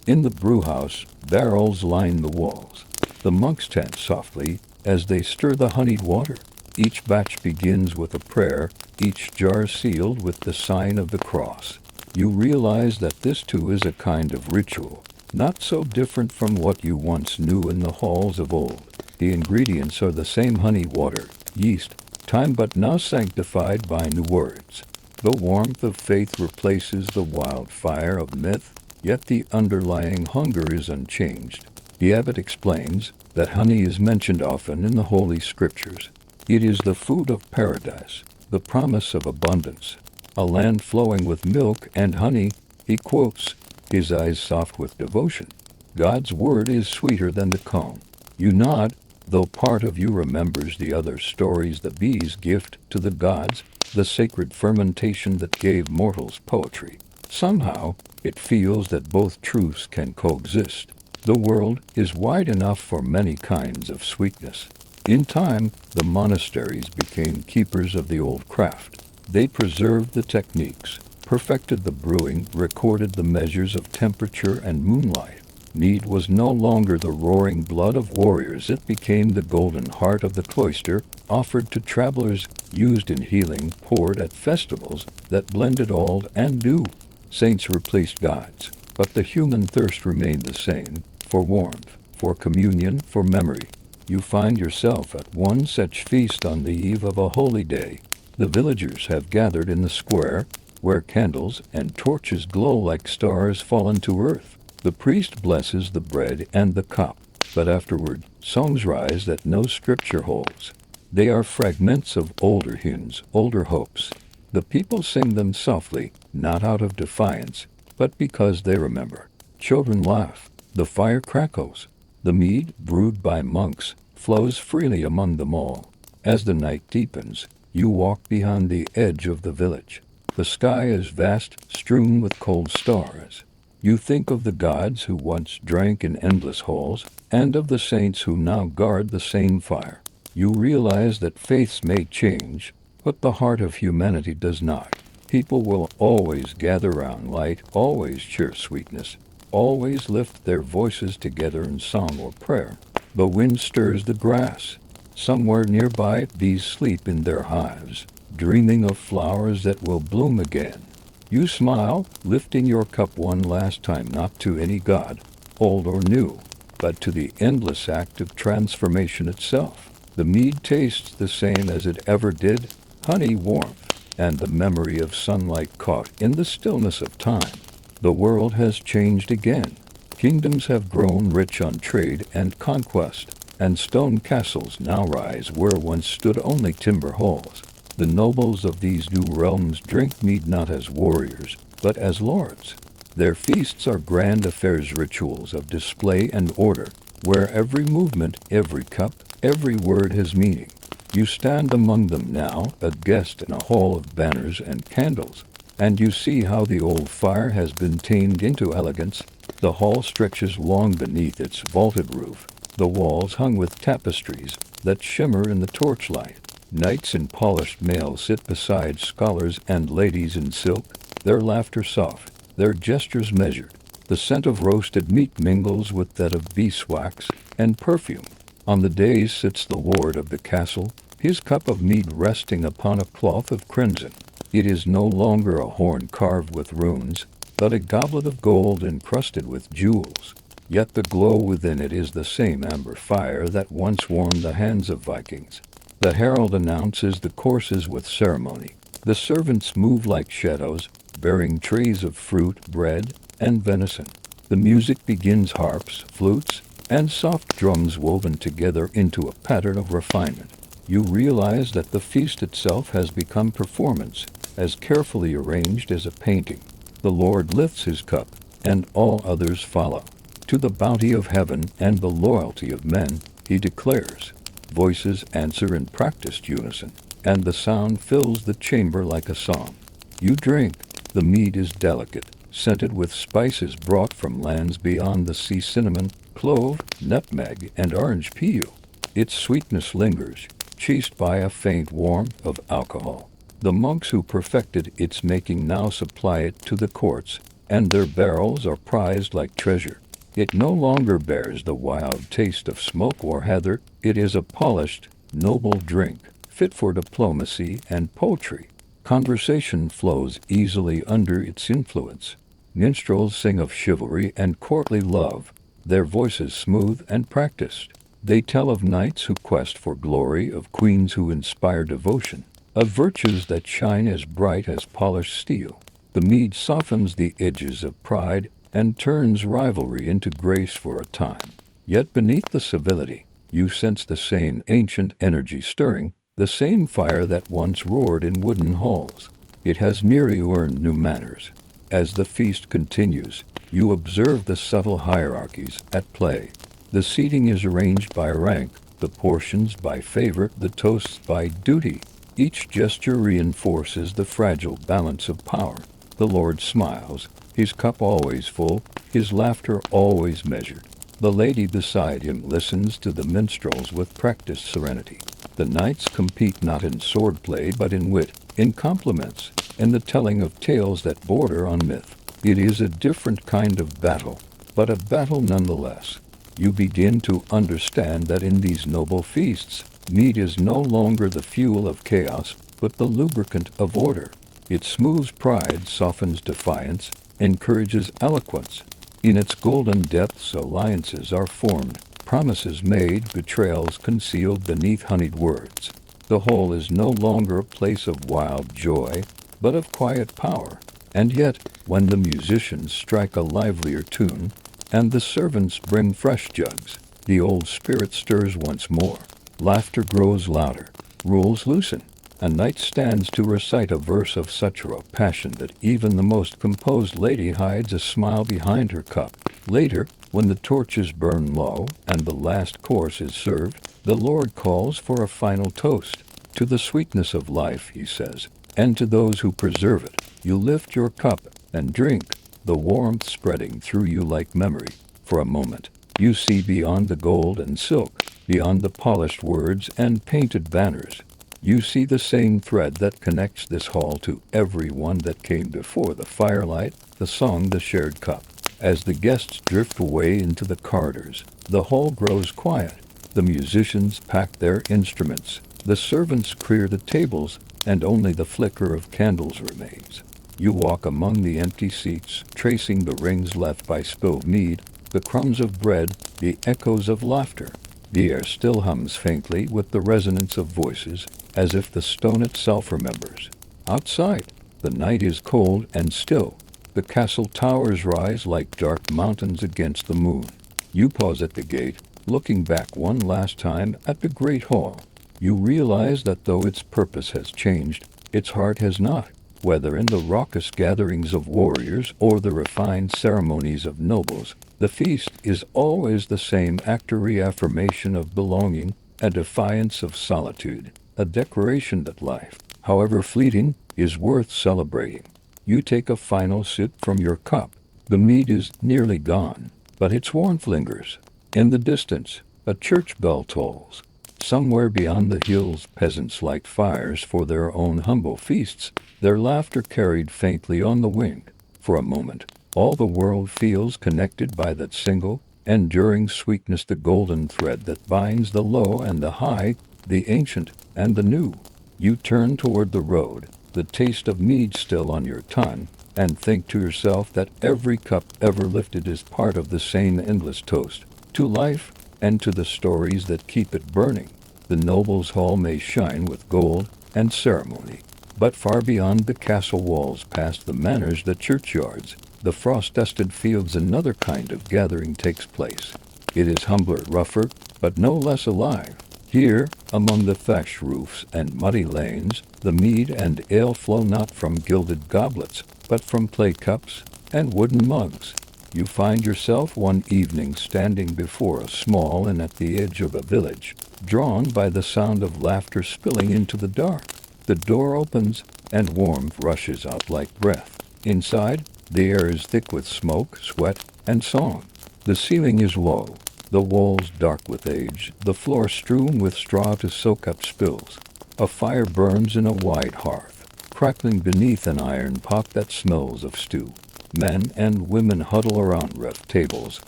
In the brewhouse, barrels line the walls. The monks chant softly as they stir the honeyed water. Each batch begins with a prayer, each jar sealed with the sign of the cross. You realize that this too is a kind of ritual, not so different from what you once knew in the halls of old. The ingredients are the same: honey, water, yeast, time, but now sanctified by new words. The warmth of faith replaces the wildfire of myth, yet the underlying hunger is unchanged. The abbot explains that honey is mentioned often in the Holy Scriptures. It is the food of paradise, the promise of abundance, a land flowing with milk and honey. He quotes, his eyes soft with devotion. God's word is sweeter than the comb. You nod, though part of you remembers the other stories: the bees' gift to the gods, the sacred fermentation that gave mortals poetry. Somehow, it feels that both truths can coexist. The world is wide enough for many kinds of sweetness. In time, the monasteries became keepers of the old craft. They preserved the techniques, perfected the brewing, recorded the measures of temperature and moonlight. Mead was no longer the roaring blood of warriors. It became the golden heart of the cloister, offered to travelers, used in healing, poured at festivals that blended old and new. Saints replaced gods, but the human thirst remained the same, for warmth, for communion, for memory. You find yourself at one such feast on the eve of a holy day. The villagers have gathered in the square, where candles and torches glow like stars fallen to earth. The priest blesses the bread and the cup, but afterward, songs rise that no scripture holds. They are fragments of older hymns, older hopes. The people sing them softly, not out of defiance, but because they remember. Children laugh. The fire crackles. The mead, brewed by monks, flows freely among them all. As the night deepens, you walk beyond the edge of the village. The sky is vast, strewn with cold stars. You think of the gods who once drank in endless halls, and of the saints who now guard the same fire. You realize that faiths may change, but the heart of humanity does not. People will always gather round light, always share sweetness, always lift their voices together in song or prayer. The wind stirs the grass. Somewhere nearby, bees sleep in their hives, dreaming of flowers that will bloom again. You smile, lifting your cup one last time, not to any god, old or new, but to the endless act of transformation itself. The mead tastes the same as it ever did: honey, warmth, and the memory of sunlight caught in the stillness of time. The world has changed again. Kingdoms have grown rich on trade and conquest, and stone castles now rise where once stood only timber halls. The nobles of these new realms drink mead not as warriors, but as lords. Their feasts are grand affairs, rituals of display and order, where every movement, every cup, every word has meaning. You stand among them now, a guest in a hall of banners and candles, and you see how the old fire has been tamed into elegance. The hall stretches long beneath its vaulted roof, the walls hung with tapestries that shimmer in the torchlight. Knights in polished mail sit beside scholars and ladies in silk, their laughter soft, their gestures measured. The scent of roasted meat mingles with that of beeswax and perfume. On the dais sits the lord of the castle, his cup of mead resting upon a cloth of crimson. It is no longer a horn carved with runes, but a goblet of gold encrusted with jewels. Yet the glow within it is the same amber fire that once warmed the hands of Vikings. The herald announces the courses with ceremony. The servants move like shadows, bearing trays of fruit, bread, and venison. The music begins: harps, flutes, and soft drums woven together into a pattern of refinement. You realize that the feast itself has become performance, as carefully arranged as a painting. The Lord lifts his cup, and all others follow. To the bounty of heaven and the loyalty of men, he declares. Voices answer in practiced unison, and the sound fills the chamber like a song. You drink. The mead is delicate, scented with spices brought from lands beyond the sea: cinnamon, clove, nutmeg, and orange peel. Its sweetness lingers, chased by a faint warmth of alcohol. The monks who perfected its making now supply it to the courts, and their barrels are prized like treasure. It no longer bears the wild taste of smoke or heather. It is a polished, noble drink, fit for diplomacy and poetry. Conversation flows easily under its influence. Minstrels sing of chivalry and courtly love, their voices smooth and practiced. They tell of knights who quest for glory, of queens who inspire devotion, of virtues that shine as bright as polished steel. The mead softens the edges of pride and turns rivalry into grace for a time. Yet beneath the civility, you sense the same ancient energy stirring, the same fire that once roared in wooden halls. It has merely earned new manners. As the feast continues, you observe the subtle hierarchies at play. The seating is arranged by rank, the portions by favor, the toasts by duty. Each gesture reinforces the fragile balance of power. The Lord smiles, his cup always full, his laughter always measured. The lady beside him listens to the minstrels with practiced serenity. The knights compete not in swordplay but in wit, in compliments, and the telling of tales that border on myth. It is a different kind of battle, but a battle nonetheless. You begin to understand that in these noble feasts, mead is no longer the fuel of chaos, but the lubricant of order. It smooths pride, softens defiance, encourages eloquence. In its golden depths, alliances are formed, promises made, betrayals concealed beneath honeyed words. The whole is no longer a place of wild joy, but of quiet power. And yet, when the musicians strike a livelier tune, and the servants bring fresh jugs, the old spirit stirs once more. Laughter grows louder, rules loosen. A knight stands to recite a verse of such raw passion that even the most composed lady hides a smile behind her cup. Later, when the torches burn low and the last course is served, the Lord calls for a final toast. To the sweetness of life, he says, and to those who preserve it. You lift your cup and drink, the warmth spreading through you like memory. For a moment, you see beyond the gold and silk, beyond the polished words and painted banners. You see the same thread that connects this hall to everyone that came before: the firelight, the song, the shared cup. As the guests drift away into the corridors, the hall grows quiet. The musicians pack their instruments, the servants clear the tables, and only the flicker of candles remains. You walk among the empty seats, tracing the rings left by spilled mead, the crumbs of bread, the echoes of laughter. The air still hums faintly with the resonance of voices, as if the stone itself remembers. Outside, the night is cold and still. The castle towers rise like dark mountains against the moon. You pause at the gate, looking back one last time at the great hall. You realize that though its purpose has changed, its heart has not. Whether in the raucous gatherings of warriors or the refined ceremonies of nobles, the feast is always the same act: a reaffirmation of belonging, a defiance of solitude, a declaration that life, however fleeting, is worth celebrating. You take a final sip from your cup. The mead is nearly gone, but its warmth lingers. In the distance, a church bell tolls. Somewhere beyond the hills, peasants light fires for their own humble feasts, their laughter carried faintly on the wing. For a moment, all the world feels connected by that single, enduring sweetness, the golden thread that binds the low and the high, the ancient and the new. You turn toward the road, the taste of mead still on your tongue, and think to yourself that every cup ever lifted is part of the same endless toast, to life and to the stories that keep it burning. The noble's hall may shine with gold and ceremony, but far beyond the castle walls, past the manors, the churchyards, the frost-dusted fields, another kind of gathering takes place. It is humbler, rougher, but no less alive. Here, among the thatched roofs and muddy lanes, the mead and ale flow not from gilded goblets, but from clay cups and wooden mugs. You find yourself one evening standing before a small inn at the edge of a village, drawn by the sound of laughter spilling into the dark. The door opens, and warmth rushes out like breath. Inside, the air is thick with smoke, sweat, and song. The ceiling is low, the walls dark with age, the floor strewn with straw to soak up spills. A fire burns in a wide hearth, crackling beneath an iron pot that smells of stew. Men and women huddle around rough tables,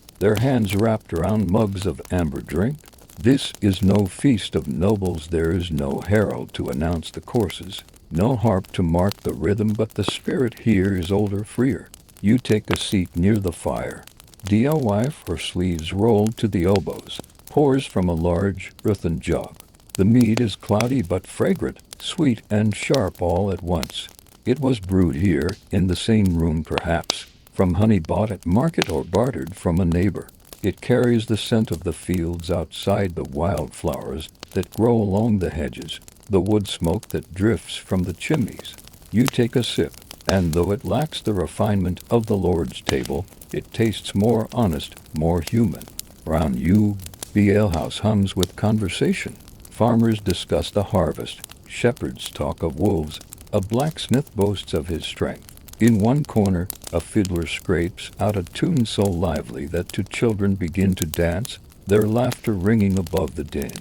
their hands wrapped around mugs of amber drink. This is no feast of nobles, there is no herald to announce the courses, no harp to mark the rhythm, but the spirit here is older, freer. You take a seat near the fire. Dia wife, her sleeves rolled to the elbows, pours from a large earthen jug. The mead is cloudy but fragrant, sweet and sharp all at once. It was brewed here, in the same room perhaps, from honey bought at market or bartered from a neighbor. It carries the scent of the fields outside, the wildflowers that grow along the hedges, the wood smoke that drifts from the chimneys. You take a sip, and though it lacks the refinement of the Lord's table, it tastes more honest, more human. Round you, the alehouse hums with conversation. Farmers discuss the harvest, shepherds talk of wolves, a blacksmith boasts of his strength. In one corner, a fiddler scrapes out a tune so lively that two children begin to dance, their laughter ringing above the din.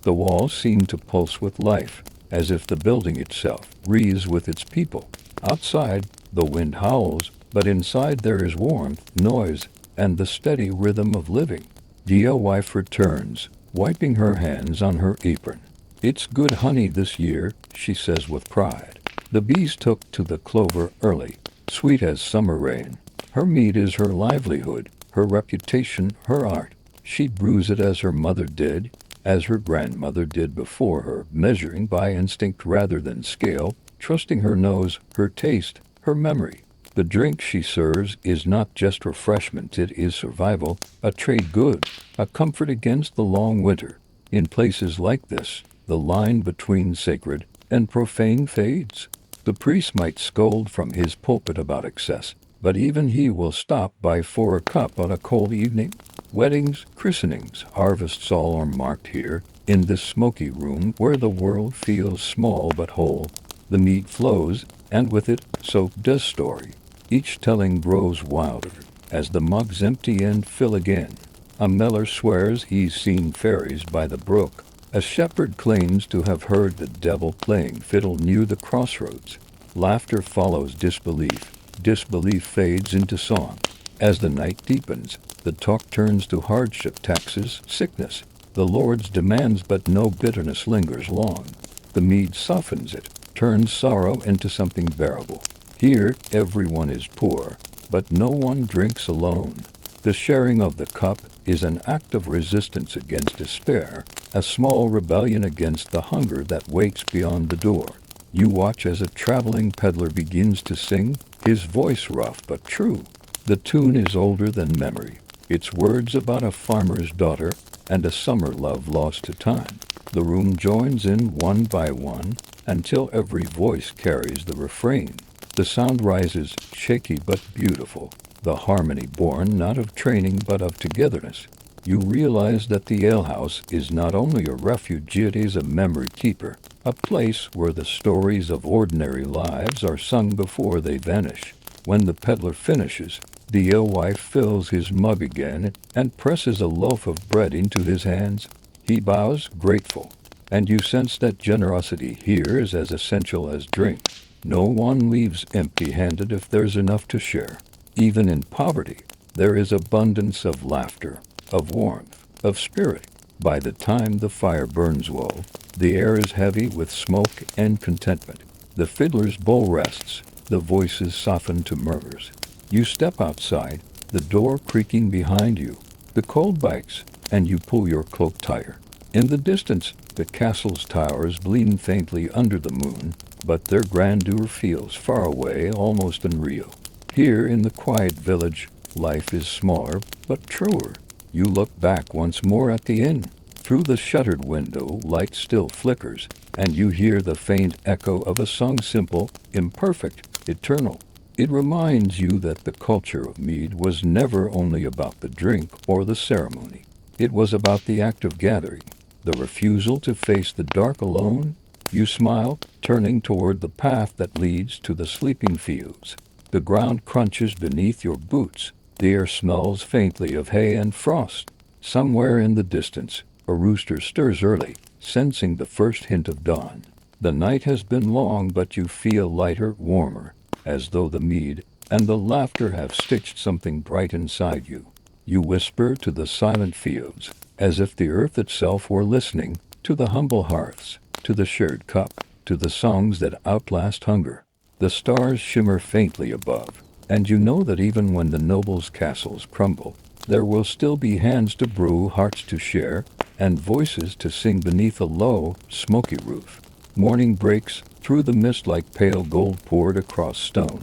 The walls seem to pulse with life, as if the building itself breathes with its people. Outside, the wind howls, but inside there is warmth, noise, and the steady rhythm of living. Dia wife returns, wiping her hands on her apron. "It's good honey this year," she says with pride. "The bees took to the clover early, sweet as summer rain. Her mead is her livelihood, her reputation, her art. She brews it as her mother did, as her grandmother did before her, measuring by instinct rather than scale, trusting her nose, her taste, her memory. The drink she serves is not just refreshment, it is survival, a trade good, a comfort against the long winter. In places like this, the line between sacred and profane fades. The priest might scold from his pulpit about excess, but even he will stop by for a cup on a cold evening. Weddings, christenings, harvests all are marked here, in this smoky room where the world feels small but whole. The mead flows, and with it, so does story. Each telling grows wilder, as the mugs empty and fill again. A miller swears he's seen fairies by the brook. A shepherd claims to have heard the devil playing fiddle near the crossroads. Laughter follows disbelief. Disbelief fades into song. As the night deepens, the talk turns to hardship, taxes, sickness. The Lord's demands, but no bitterness lingers long. The mead softens it, turns sorrow into something bearable. Here, everyone is poor, but no one drinks alone. The sharing of the cup is an act of resistance against despair, a small rebellion against the hunger that waits beyond the door. You watch as a traveling peddler begins to sing, his voice rough but true. The tune is older than memory. Its words about a farmer's daughter and a summer love lost to time. The room joins in one by one until every voice carries the refrain. The sound rises, shaky but beautiful, the harmony born not of training but of togetherness. You realize that the alehouse is not only a refuge, it is a memory keeper, a place where the stories of ordinary lives are sung before they vanish. When the peddler finishes, the alewife fills his mug again and presses a loaf of bread into his hands. He bows, grateful, and you sense that generosity here is as essential as drink. No one leaves empty-handed if there's enough to share. Even in poverty, there is abundance of laughter, of warmth, of spirit. By the time the fire burns low, the air is heavy with smoke and contentment. The fiddler's bowl rests, the voices soften to murmurs. You step outside, the door creaking behind you. The cold bites, and you pull your cloak tighter. In the distance, the castle's towers gleam faintly under the moon, but their grandeur feels far away, almost unreal. Here in the quiet village, life is smaller but truer. You look back once more at the inn. Through the shuttered window, light still flickers, and you hear the faint echo of a song, simple, imperfect, eternal. It reminds you that the culture of mead was never only about the drink or the ceremony. It was about the act of gathering, the refusal to face the dark alone. You smile, turning toward the path that leads to the sleeping fields. The ground crunches beneath your boots. The air smells faintly of hay and frost. Somewhere in the distance, a rooster stirs early, sensing the first hint of dawn. The night has been long, but you feel lighter, warmer, as though the mead and the laughter have stitched something bright inside you. You whisper to the silent fields, as if the earth itself were listening, to the humble hearths, to the shared cup, to the songs that outlast hunger. The stars shimmer faintly above, and you know that even when the nobles' castles crumble, there will still be hands to brew, hearts to share, and voices to sing beneath a low, smoky roof. Morning breaks through the mist like pale gold poured across stone.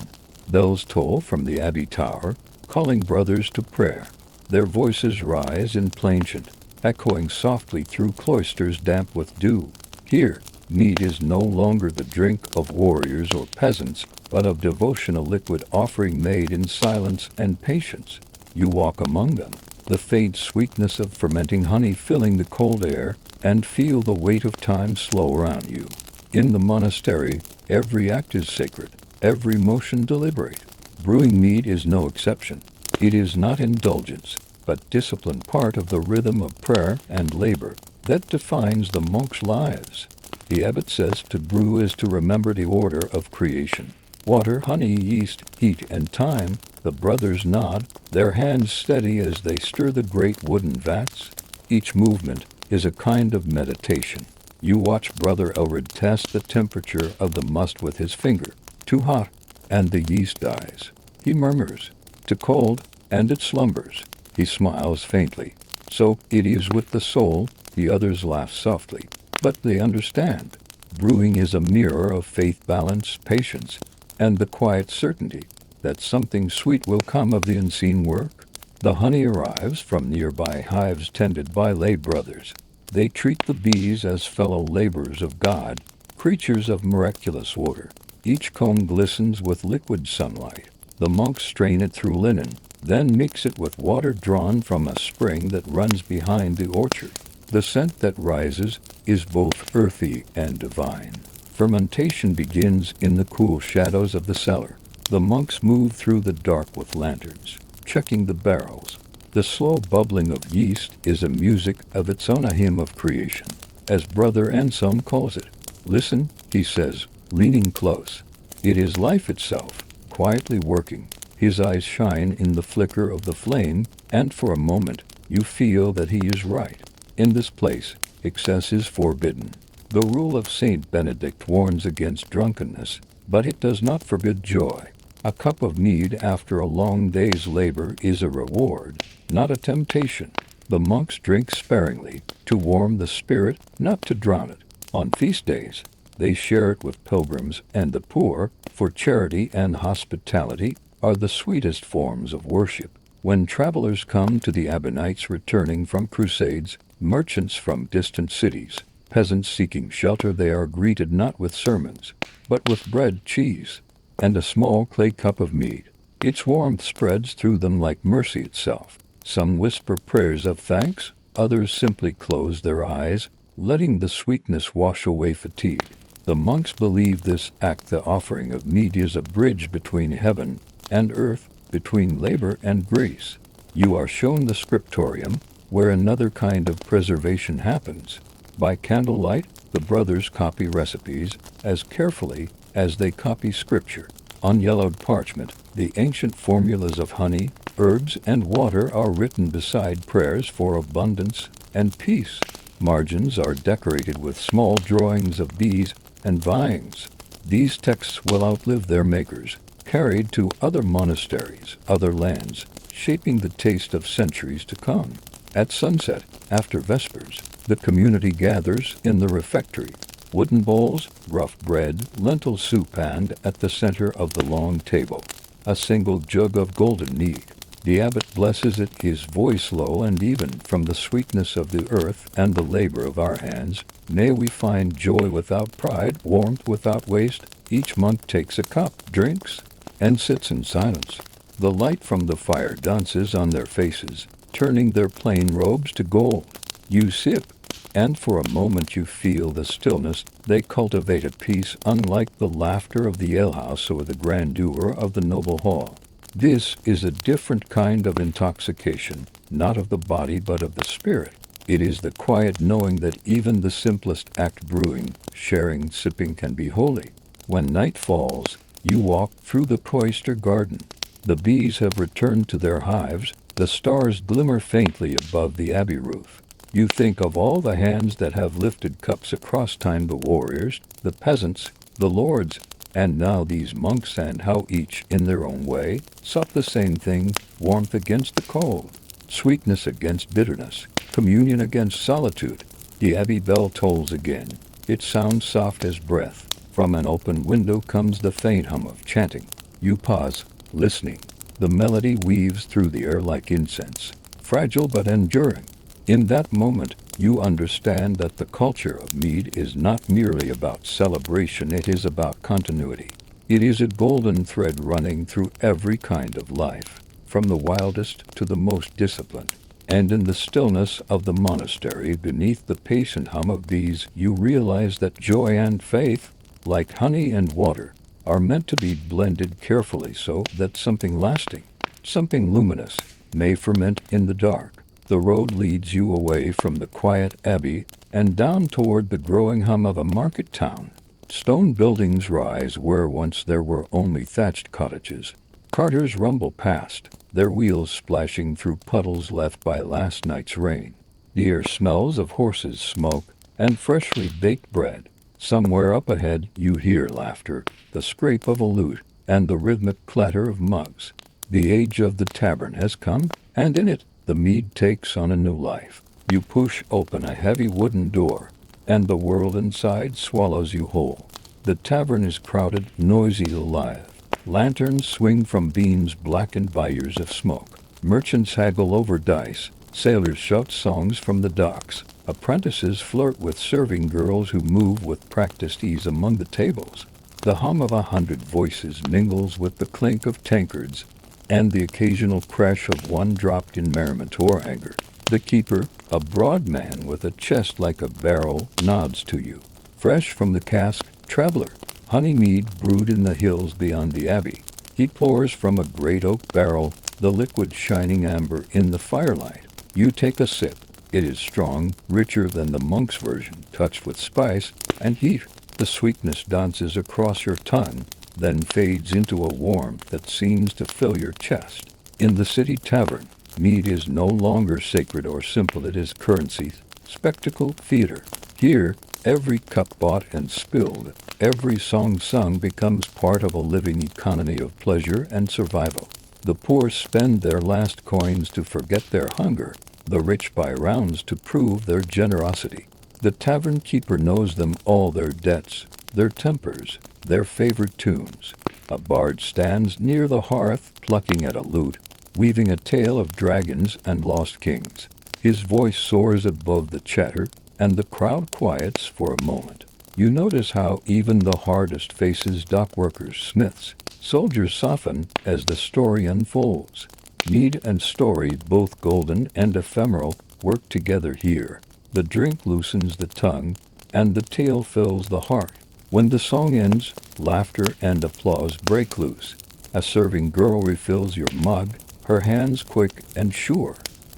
Bells toll from the abbey tower, calling brothers to prayer. Their voices rise in plainchant, echoing softly through cloisters damp with dew. Here, mead is no longer the drink of warriors or peasants, but of devotion, a liquid offering made in silence and patience. You walk among them, the faint sweetness of fermenting honey filling the cold air, and feel the weight of time slow around you. In the monastery, every act is sacred, every motion deliberate. Brewing mead is no exception. It is not indulgence, but discipline, part of the rhythm of prayer and labor that defines the monks' lives. The abbot says to brew is to remember the order of creation. Water, honey, yeast, heat, and time. The brothers nod, their hands steady as they stir the great wooden vats. Each movement is a kind of meditation. You watch Brother Elred test the temperature of the must with his finger. Too hot, and the yeast dies. He murmurs. Too cold, and it slumbers. He smiles faintly. So it is with the soul. The others laugh softly, but they understand. Brewing is a mirror of faith, balance, patience, and the quiet certainty that something sweet will come of the unseen work. The honey arrives from nearby hives tended by lay brothers. They treat the bees as fellow laborers of God, creatures of miraculous order. Each comb glistens with liquid sunlight. The monks strain it through linen, then mix it with water drawn from a spring that runs behind the orchard. The scent that rises is both earthy and divine. Fermentation begins in the cool shadows of the cellar. The monks move through the dark with lanterns, checking the barrels. The slow bubbling of yeast is a music of its own, a hymn of creation, as Brother Anselm calls it. Listen, he says, leaning close. It is life itself, quietly working. His eyes shine in the flicker of the flame, and for a moment you feel that he is right. In this place, excess is forbidden. The rule of Saint Benedict warns against drunkenness, but it does not forbid joy. A cup of mead after a long day's labor is a reward, not a temptation. The monks drink sparingly, to warm the spirit, not to drown it. On feast days, they share it with pilgrims and the poor, for charity and hospitality are the sweetest forms of worship. When travelers come to the Abbonites returning from crusades, merchants from distant cities, peasants seeking shelter, they are greeted not with sermons, but with bread, cheese, and a small clay cup of mead. Its warmth spreads through them like mercy itself. Some whisper prayers of thanks, others simply close their eyes, letting the sweetness wash away fatigue. The monks believe this act, the offering of mead, is a bridge between heaven and earth, between labor and grace. You are shown the scriptorium, where another kind of preservation happens. By candlelight, the brothers copy recipes as carefully as they copy scripture. On yellowed parchment, the ancient formulas of honey, herbs, and water are written beside prayers for abundance and peace. Margins are decorated with small drawings of bees and vines. These texts will outlive their makers, carried to other monasteries, other lands, shaping the taste of centuries to come. At sunset, after Vespers, the community gathers in the refectory. Wooden bowls, rough bread, lentil soup, and at the center of the long table, a single jug of golden mead. The abbot blesses it, his voice low and even. From the sweetness of the earth and the labor of our hands, may we find joy without pride, warmth without waste. Each monk takes a cup, drinks, and sits in silence. The light from the fire dances on their faces, turning their plain robes to gold. You sip, and for a moment you feel the stillness. They cultivate a peace unlike the laughter of the alehouse or the grandeur of the noble hall. This is a different kind of intoxication, not of the body but of the spirit. It is the quiet knowing that even the simplest act, brewing, sharing, sipping, can be holy. When night falls, you walk through the cloister garden. The bees have returned to their hives, the stars glimmer faintly above the abbey roof. You think of all the hands that have lifted cups across time, the warriors, the peasants, the lords, and now these monks, and how each, in their own way, sought the same thing: warmth against the cold, sweetness against bitterness, communion against solitude. The abbey bell tolls again. It sounds soft as breath. From an open window comes the faint hum of chanting. You pause, listening. The melody weaves through the air like incense, fragile but enduring. In that moment, you understand that the culture of mead is not merely about celebration, it is about continuity. It is a golden thread running through every kind of life, from the wildest to the most disciplined. And in the stillness of the monastery, beneath the patient hum of bees, you realize that joy and faith, like honey and water, are meant to be blended carefully so that something lasting, something luminous, may ferment in the dark. The road leads you away from the quiet abbey and down toward the growing hum of a market town. Stone buildings rise where once there were only thatched cottages. Carters rumble past, their wheels splashing through puddles left by last night's rain. The air smells of horses' smoke and freshly baked bread. Somewhere up ahead you hear laughter, the scrape of a lute, and the rhythmic clatter of mugs. The age of the tavern has come, and in it the mead takes on a new life. You push open a heavy wooden door, and the world inside swallows you whole. The tavern is crowded, noisy, alive. Lanterns swing from beams blackened by years of smoke. Merchants haggle over dice. Sailors shout songs from the docks. Apprentices flirt with serving girls who move with practiced ease among the tables. The hum of 100 voices mingles with the clink of tankards and the occasional crash of one dropped in merriment or anger. The keeper, a broad man with a chest like a barrel, nods to you. Fresh from the cask, traveler, honey mead brewed in the hills beyond the abbey. He pours from a great oak barrel, the liquid shining amber in the firelight. You take a sip. It is strong, richer than the monk's version, touched with spice and heat. The sweetness dances across your tongue, then fades into a warmth that seems to fill your chest. In the city tavern, mead is no longer sacred or simple, it is currency, spectacle, theater. Here, every cup bought and spilled, every song sung becomes part of a living economy of pleasure and survival. The poor spend their last coins to forget their hunger, the rich buy rounds to prove their generosity. The tavern keeper knows them all, their debts, their tempers, their favorite tunes. A bard stands near the hearth, plucking at a lute, weaving a tale of dragons and lost kings. His voice soars above the chatter, and the crowd quiets for a moment. You notice how even the hardest faces, dock workers, smiths, soldiers, soften as the story unfolds. Mead and story, both golden and ephemeral, work together here. The drink loosens the tongue, and the tale fills the heart. When the song ends, laughter and applause break loose. A serving girl refills your mug, her hands quick and sure.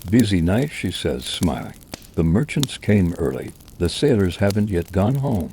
"Busy night," she says, smiling. "The merchants came early, the sailors haven't yet gone home,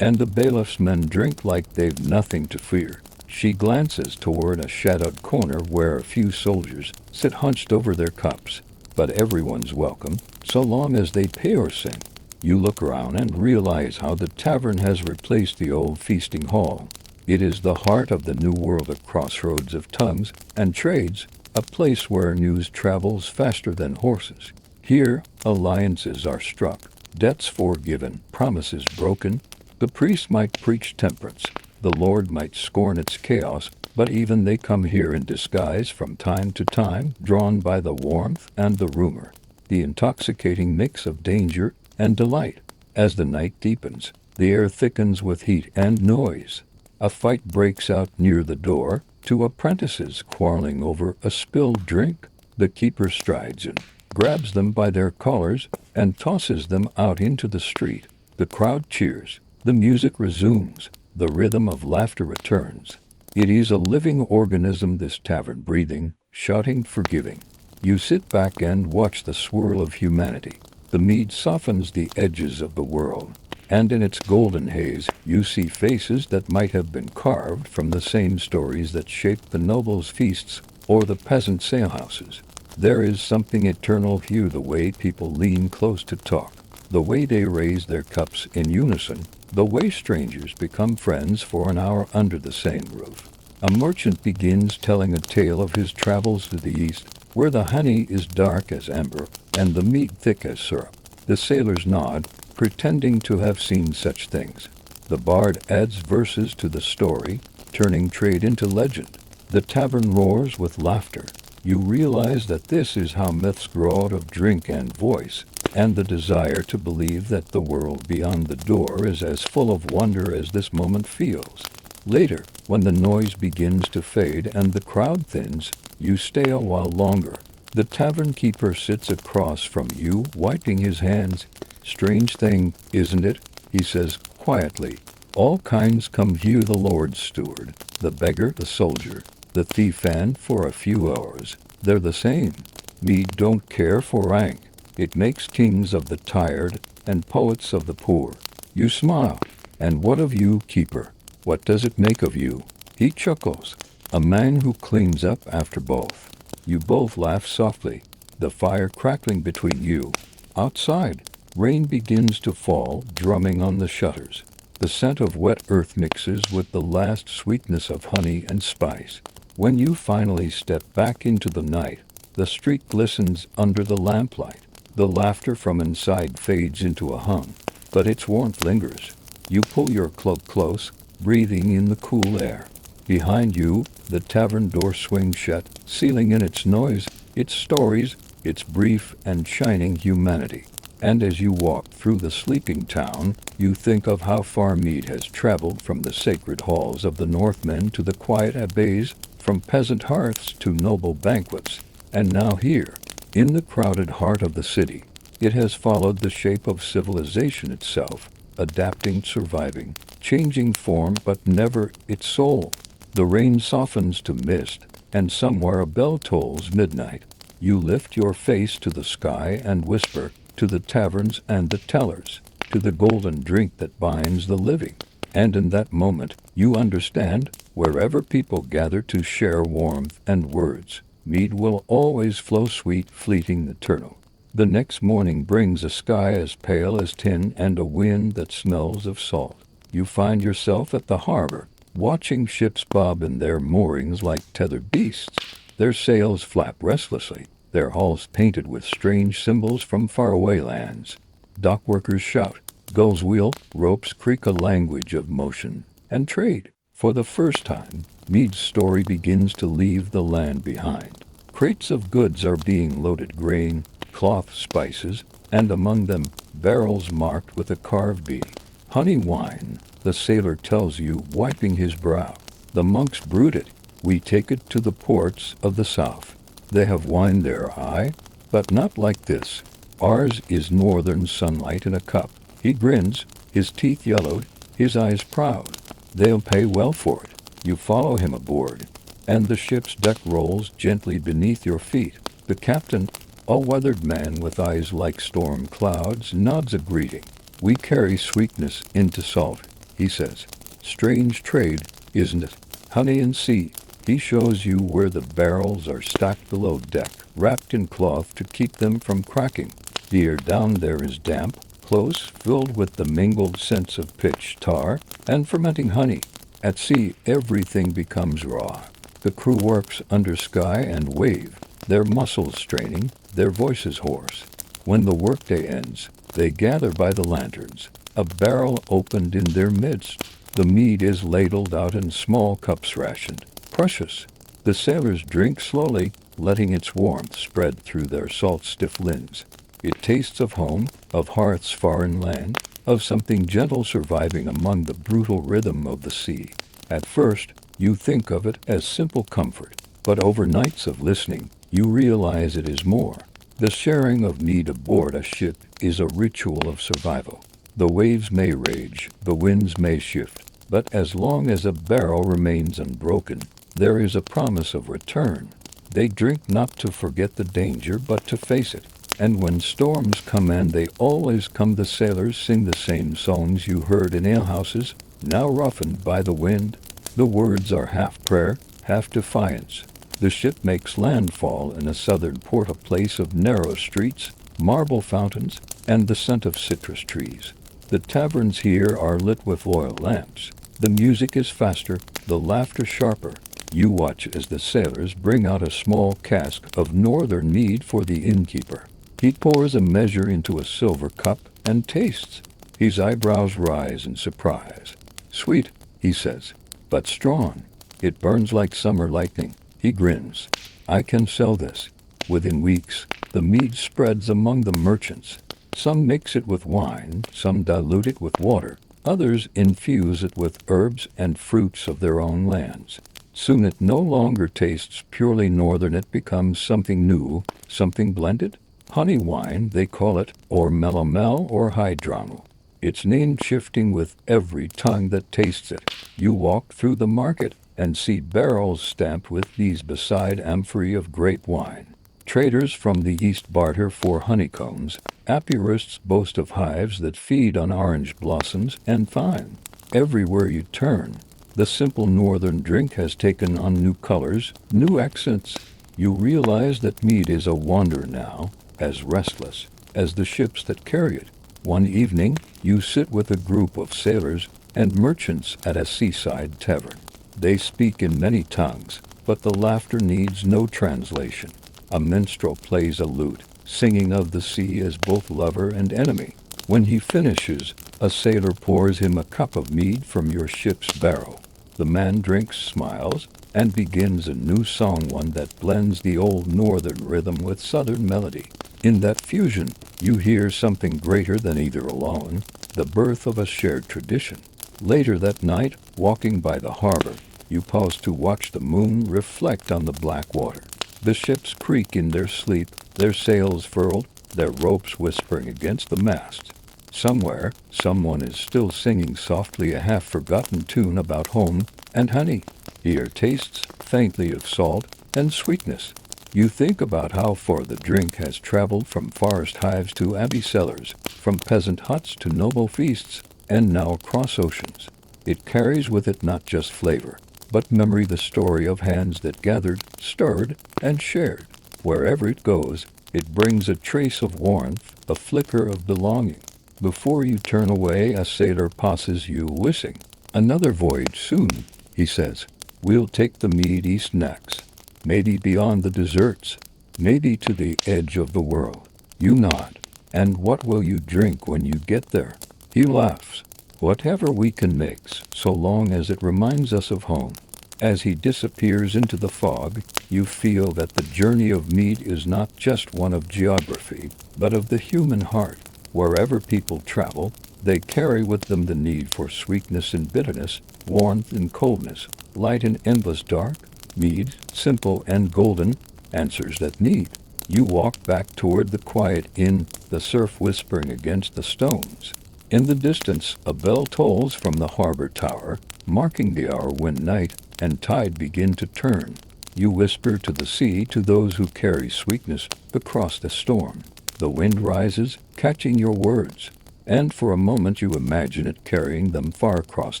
and the bailiff's men drink like they've nothing to fear." She glances toward a shadowed corner where a few soldiers sit hunched over their cups. But everyone's welcome, so long as they pay or sing. You look around and realize how the tavern has replaced the old feasting hall. It is the heart of the new world, a crossroads of tongues and trades, a place where news travels faster than horses. Here, alliances are struck, debts forgiven, promises broken. The priest might preach temperance, the Lord might scorn its chaos, But even they come here in disguise from time to time, drawn by the warmth and the rumor, the intoxicating mix of danger and delight. As the night deepens, the air thickens with heat and noise. A fight breaks out near the door, two apprentices quarreling over a spilled drink. The keeper strides in, grabs them by their collars, and tosses them out into the street. The crowd cheers. The music resumes. The rhythm of laughter returns. It is a living organism, this tavern, breathing, shouting, forgiving. You sit back and watch the swirl of humanity. The mead softens the edges of the world, and in its golden haze you see faces that might have been carved from the same stories that shaped the nobles' feasts or the peasants' alehouses. There is something eternal here, the way people lean close to talk, the way they raise their cups in unison, the way strangers become friends for an hour under the same roof. A merchant begins telling a tale of his travels to the east, where the honey is dark as amber and the mead thick as syrup. The sailors nod, pretending to have seen such things. The bard adds verses to the story, turning trade into legend. The tavern roars with laughter. You realize that this is how myths grow out of drink and voice, and the desire to believe that the world beyond the door is as full of wonder as this moment feels. Later, when the noise begins to fade and the crowd thins, you stay a while longer. The tavern keeper sits across from you, wiping his hands. "Strange thing, isn't it?" he says quietly. "All kinds come here, the Lord's steward, the beggar, the soldier, the thief, and for a few hours, they're the same. Mead don't care for rank. It makes kings of the tired and poets of the poor." You smile. "And what of you, keeper? What does it make of you?" He chuckles. "A man who cleans up after both." You both laugh softly, the fire crackling between you. Outside, rain begins to fall, drumming on the shutters. The scent of wet earth mixes with the last sweetness of honey and spice. When you finally step back into the night, the street glistens under the lamplight. The laughter from inside fades into a hum, but its warmth lingers. You pull your cloak close, breathing in the cool air. Behind you, the tavern door swings shut, sealing in its noise, its stories, its brief and shining humanity. And as you walk through the sleeping town, you think of how far mead has traveled from the sacred halls of the Northmen to the quiet abbeys, from peasant hearths to noble banquets, and now here, in the crowded heart of the city, it has followed the shape of civilization itself, adapting, surviving, changing form, but never its soul. The rain softens to mist, and somewhere a bell tolls midnight. You lift your face to the sky and whisper, to the taverns and the tellers, to the golden drink that binds the living. And in that moment, you understand, wherever people gather to share warmth and words, mead will always flow sweet, fleeting, eternal. The next morning brings a sky as pale as tin and a wind that smells of salt. You find yourself at the harbor, watching ships bob in their moorings like tethered beasts. Their sails flap restlessly, their hulls painted with strange symbols from faraway lands. Dockworkers shout, gulls wheel, ropes creak, a language of motion and trade. For the first time, Mead's story begins to leave the land behind. Crates of goods are being loaded, grain, cloth, spices, and among them, barrels marked with a carved bee. Honey wine, the sailor tells you, wiping his brow. The monks brewed it. We take it to the ports of the south. They have wine there, aye, but not like this. Ours is northern sunlight in a cup. He grins, his teeth yellowed, his eyes proud. They'll pay well for it. You follow him aboard, and the ship's deck rolls gently beneath your feet. The captain, a weathered man with eyes like storm clouds, nods a greeting. We carry sweetness into salt, he says. Strange trade, isn't it? Honey and sea. He shows you where the barrels are stacked below deck, wrapped in cloth to keep them from cracking. The air down there is damp, close, filled with the mingled scents of pitch, tar, and fermenting honey. At sea, everything becomes raw. The crew works under sky and wave, their muscles straining, their voices hoarse. When the workday ends, they gather by the lanterns, a barrel opened in their midst. The mead is ladled out in small cups rationed, precious. The sailors drink slowly, letting its warmth spread through their salt-stiff limbs. It tastes of home, of hearths far inland, of something gentle surviving among the brutal rhythm of the sea. At first, you think of it as simple comfort, but over nights of listening, you realize it is more. The sharing of mead aboard a ship is a ritual of survival. The waves may rage, the winds may shift, but as long as a barrel remains unbroken, there is a promise of return. They drink not to forget the danger, but to face it. And when storms come, and they always come, the sailors sing the same songs you heard in alehouses, now roughened by the wind. The words are half prayer, half defiance. The ship makes landfall in a southern port, a place of narrow streets, marble fountains, and the scent of citrus trees. The taverns here are lit with oil lamps. The music is faster, the laughter sharper. You watch as the sailors bring out a small cask of northern mead for the innkeeper. He pours a measure into a silver cup and tastes. His eyebrows rise in surprise. "Sweet," he says, "but strong. It burns like summer lightning." He grins. "I can sell this." Within weeks, the mead spreads among the merchants. Some mix it with wine, some dilute it with water, others infuse it with herbs and fruits of their own lands. Soon it no longer tastes purely northern, it becomes something new, something blended. Honey wine, they call it, or melomel or hydronal. Its name shifting with every tongue that tastes it. You walk through the market and see barrels stamped with these beside amphorae of grape wine. Traders from the east barter for honeycombs. Apiarists boast of hives that feed on orange blossoms and thyme. Everywhere you turn, the simple northern drink has taken on new colors, new accents. You realize that mead is a wanderer now, as restless as the ships that carry it. One evening, you sit with a group of sailors and merchants at a seaside tavern. They speak in many tongues, but the laughter needs no translation. A minstrel plays a lute, singing of the sea as both lover and enemy. When he finishes, a sailor pours him a cup of mead from your ship's barrel. The man drinks, smiles, and begins a new song, one that blends the old northern rhythm with southern melody. In that fusion, you hear something greater than either alone, the birth of a shared tradition. Later that night, walking by the harbor, you pause to watch the moon reflect on the black water. The ships creak in their sleep, their sails furled, their ropes whispering against the masts. Somewhere, someone is still singing softly a half-forgotten tune about home and honey. Here tastes faintly of salt and sweetness. You think about how far the drink has traveled, from forest hives to abbey cellars, from peasant huts to noble feasts, and now across oceans. It carries with it not just flavor, but memory, the story of hands that gathered, stirred, and shared. Wherever it goes, it brings a trace of warmth, a flicker of belonging. Before you turn away, a sailor passes you, whistling. "Another voyage soon," he says. "We'll take the mead east next. Maybe beyond the deserts, maybe to the edge of the world." You nod. "And what will you drink when you get there?" He laughs. "Whatever we can mix, so long as it reminds us of home." As he disappears into the fog, you feel that the journey of mead is not just one of geography, but of the human heart. Wherever people travel, they carry with them the need for sweetness and bitterness, warmth and coldness, light and endless dark. Mead, simple and golden, answers that need. You walk back toward the quiet inn, the surf whispering against the stones. In the distance, a bell tolls from the harbor tower, marking the hour when night and tide begin to turn. You whisper to the sea, to those who carry sweetness across the storm. The wind rises, catching your words, and for a moment you imagine it carrying them far across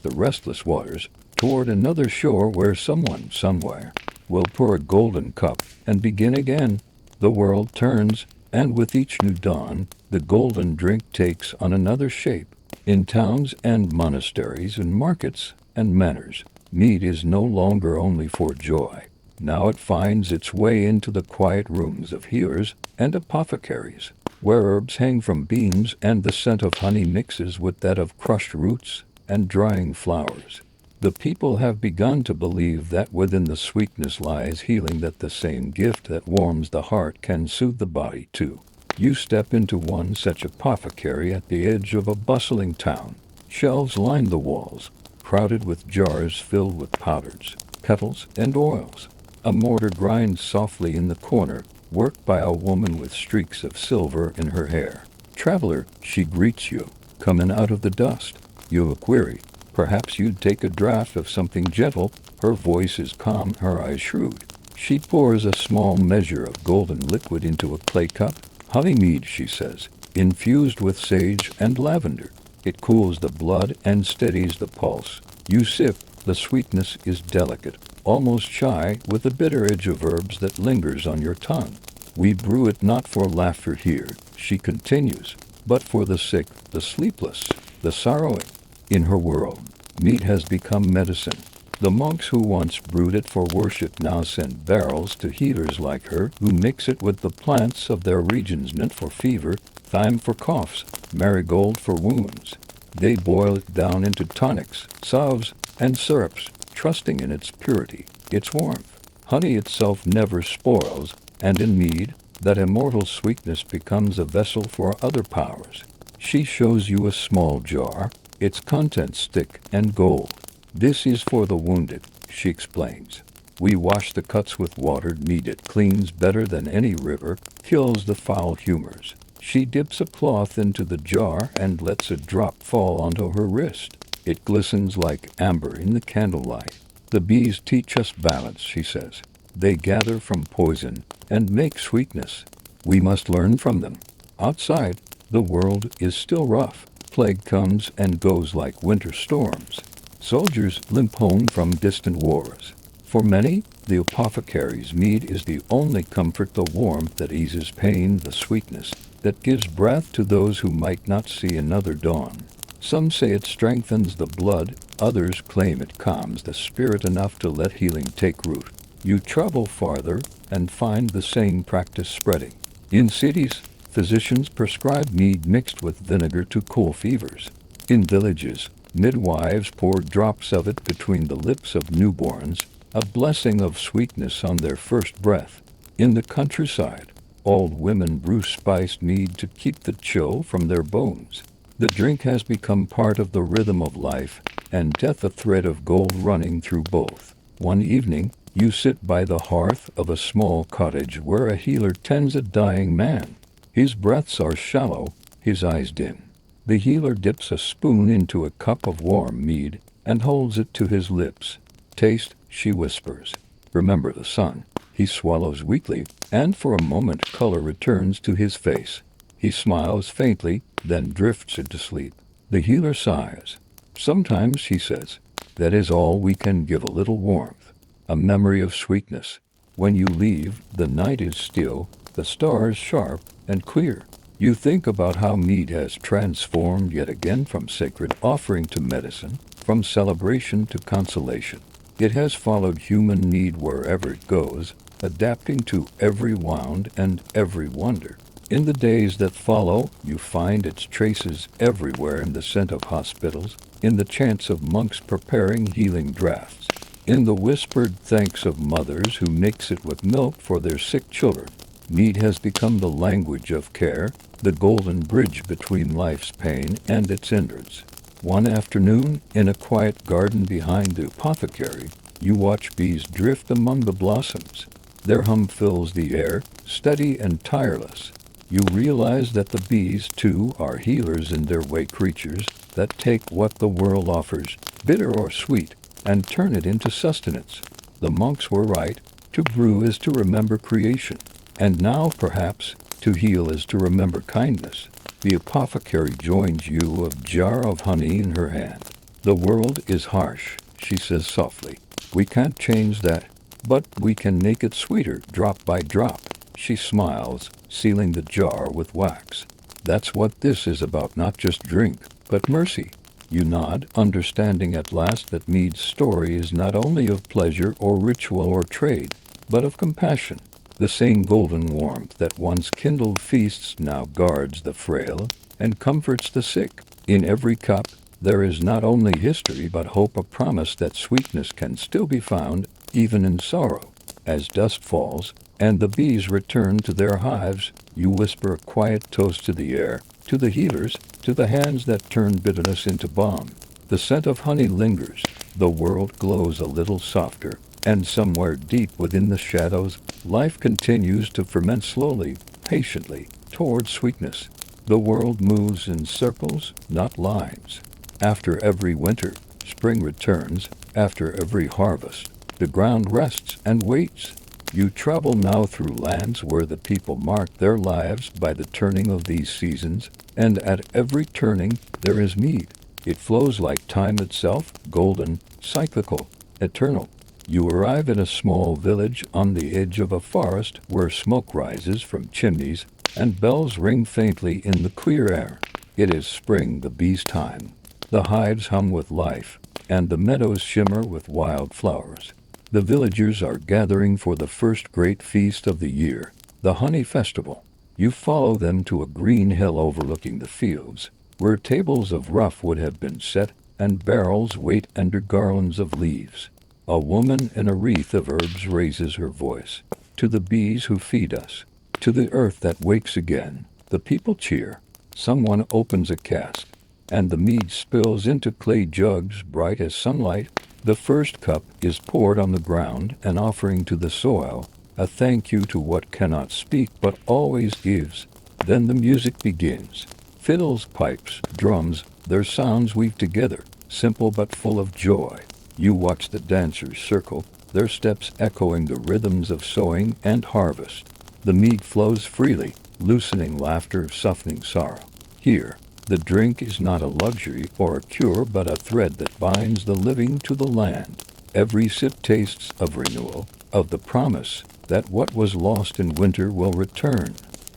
the restless waters, toward another shore where someone, somewhere, will pour a golden cup and begin again. The world turns, and with each new dawn, the golden drink takes on another shape. In towns and monasteries and markets and manors, mead is no longer only for joy. Now it finds its way into the quiet rooms of healers and apothecaries, where herbs hang from beams and the scent of honey mixes with that of crushed roots and drying flowers. The people have begun to believe that within the sweetness lies healing, that the same gift that warms the heart can soothe the body too. You step into one such apothecary at the edge of a bustling town. Shelves line the walls, crowded with jars filled with powders, petals, and oils. A mortar grinds softly in the corner, worked by a woman with streaks of silver in her hair. Traveler, she greets you, coming out of the dust. You have a query. Perhaps you'd take a draught of something gentle. Her voice is calm, her eyes shrewd. She pours a small measure of golden liquid into a clay cup. Honey mead, she says, infused with sage and lavender. It cools the blood and steadies the pulse. You sip. The sweetness is delicate, almost shy, with a bitter edge of herbs that lingers on your tongue. We brew it not for laughter here, she continues, but for the sick, the sleepless, the sorrowing. In her world, mead has become medicine. The monks who once brewed it for worship now send barrels to healers like her, who mix it with the plants of their regions, mint for fever, thyme for coughs, marigold for wounds. They boil it down into tonics, salves, and syrups, trusting in its purity, its warmth. Honey itself never spoils, and in mead, that immortal sweetness becomes a vessel for other powers. She shows you a small jar, its contents thick and gold. This is for the wounded, she explains. We wash the cuts with watered mead. It cleans better than any river, kills the foul humors. She dips a cloth into the jar and lets a drop fall onto her wrist. It glistens like amber in the candlelight. The bees teach us balance, she says. They gather from poison and make sweetness. We must learn from them. Outside, the world is still rough. Plague comes and goes like winter storms. Soldiers limp home from distant wars. For many, the apothecary's mead is the only comfort, the warmth that eases pain, the sweetness that gives breath to those who might not see another dawn. Some say it strengthens the blood, others claim it calms the spirit enough to let healing take root. You travel farther and find the same practice spreading. In cities, physicians prescribe mead mixed with vinegar to cool fevers. In villages, midwives pour drops of it between the lips of newborns, a blessing of sweetness on their first breath. In the countryside, old women brew spiced mead to keep the chill from their bones. The drink has become part of the rhythm of life, and death a thread of gold running through both. One evening, you sit by the hearth of a small cottage where a healer tends a dying man. His breaths are shallow, his eyes dim. The healer dips a spoon into a cup of warm mead and holds it to his lips. Taste, she whispers. Remember the sun. He swallows weakly, and for a moment color returns to his face. He smiles faintly, then drifts into sleep. The healer sighs. Sometimes, he says, that is all we can give, a little warmth, a memory of sweetness. When you leave, the night is still, the stars sharp and clear. You think about how mead has transformed yet again from sacred offering to medicine, from celebration to consolation. It has followed human need wherever it goes, adapting to every wound and every wonder. In the days that follow, you find its traces everywhere, in the scent of hospitals, in the chants of monks preparing healing draughts, in the whispered thanks of mothers who mix it with milk for their sick children. Mead has become the language of care, the golden bridge between life's pain and its endurance. One afternoon, in a quiet garden behind the apothecary, you watch bees drift among the blossoms. Their hum fills the air, steady and tireless. You realize that the bees, too, are healers in their way, creatures that take what the world offers, bitter or sweet, and turn it into sustenance. The monks were right. To brew is to remember creation. And now, perhaps, to heal is to remember kindness. The apothecary joins you, a jar of honey in her hand. The world is harsh, she says softly. We can't change that, but we can make it sweeter, drop by drop. She smiles, sealing the jar with wax. That's what this is about, not just drink, but mercy. You nod, understanding at last that mead's story is not only of pleasure or ritual or trade, but of compassion. The same golden warmth that once kindled feasts now guards the frail and comforts the sick. In every cup, There is not only history but hope, a promise that sweetness can still be found even in sorrow. As dusk falls and the bees return to their hives, you whisper a quiet toast to the air, to the healers, to the hands that turn bitterness into balm. The scent of honey lingers, the world glows a little softer, and somewhere deep within the shadows, life continues to ferment slowly, patiently, toward sweetness. The world moves in circles, not lines. After every winter, spring returns. After every harvest, the ground rests and waits. You travel now through lands where the people mark their lives by the turning of these seasons, and at every turning there is mead. It flows like time itself, golden, cyclical, eternal. You arrive in a small village on the edge of a forest where smoke rises from chimneys and bells ring faintly in the clear air. It is spring, the bees' time. The hives hum with life, and the meadows shimmer with wild flowers. The villagers are gathering for the first great feast of the year, the honey festival. You follow them to a green hill overlooking the fields, where tables of rough wood have been set and barrels wait under garlands of leaves. A woman in a wreath of herbs raises her voice. To the bees who feed us, to the earth that wakes again, the people cheer. Someone opens a cask, and the mead spills into clay jugs bright as sunlight. The first cup is poured on the ground, an offering to the soil, a thank you to what cannot speak but always gives. Then the music begins. Fiddles, pipes, drums, their sounds weave together, simple but full of joy. You watch the dancers circle, their steps echoing the rhythms of sowing and harvest. The mead flows freely, loosening laughter, softening sorrow. Here, the drink is not a luxury or a cure but a thread that binds the living to the land. Every sip tastes of renewal, of the promise that what was lost in winter will return.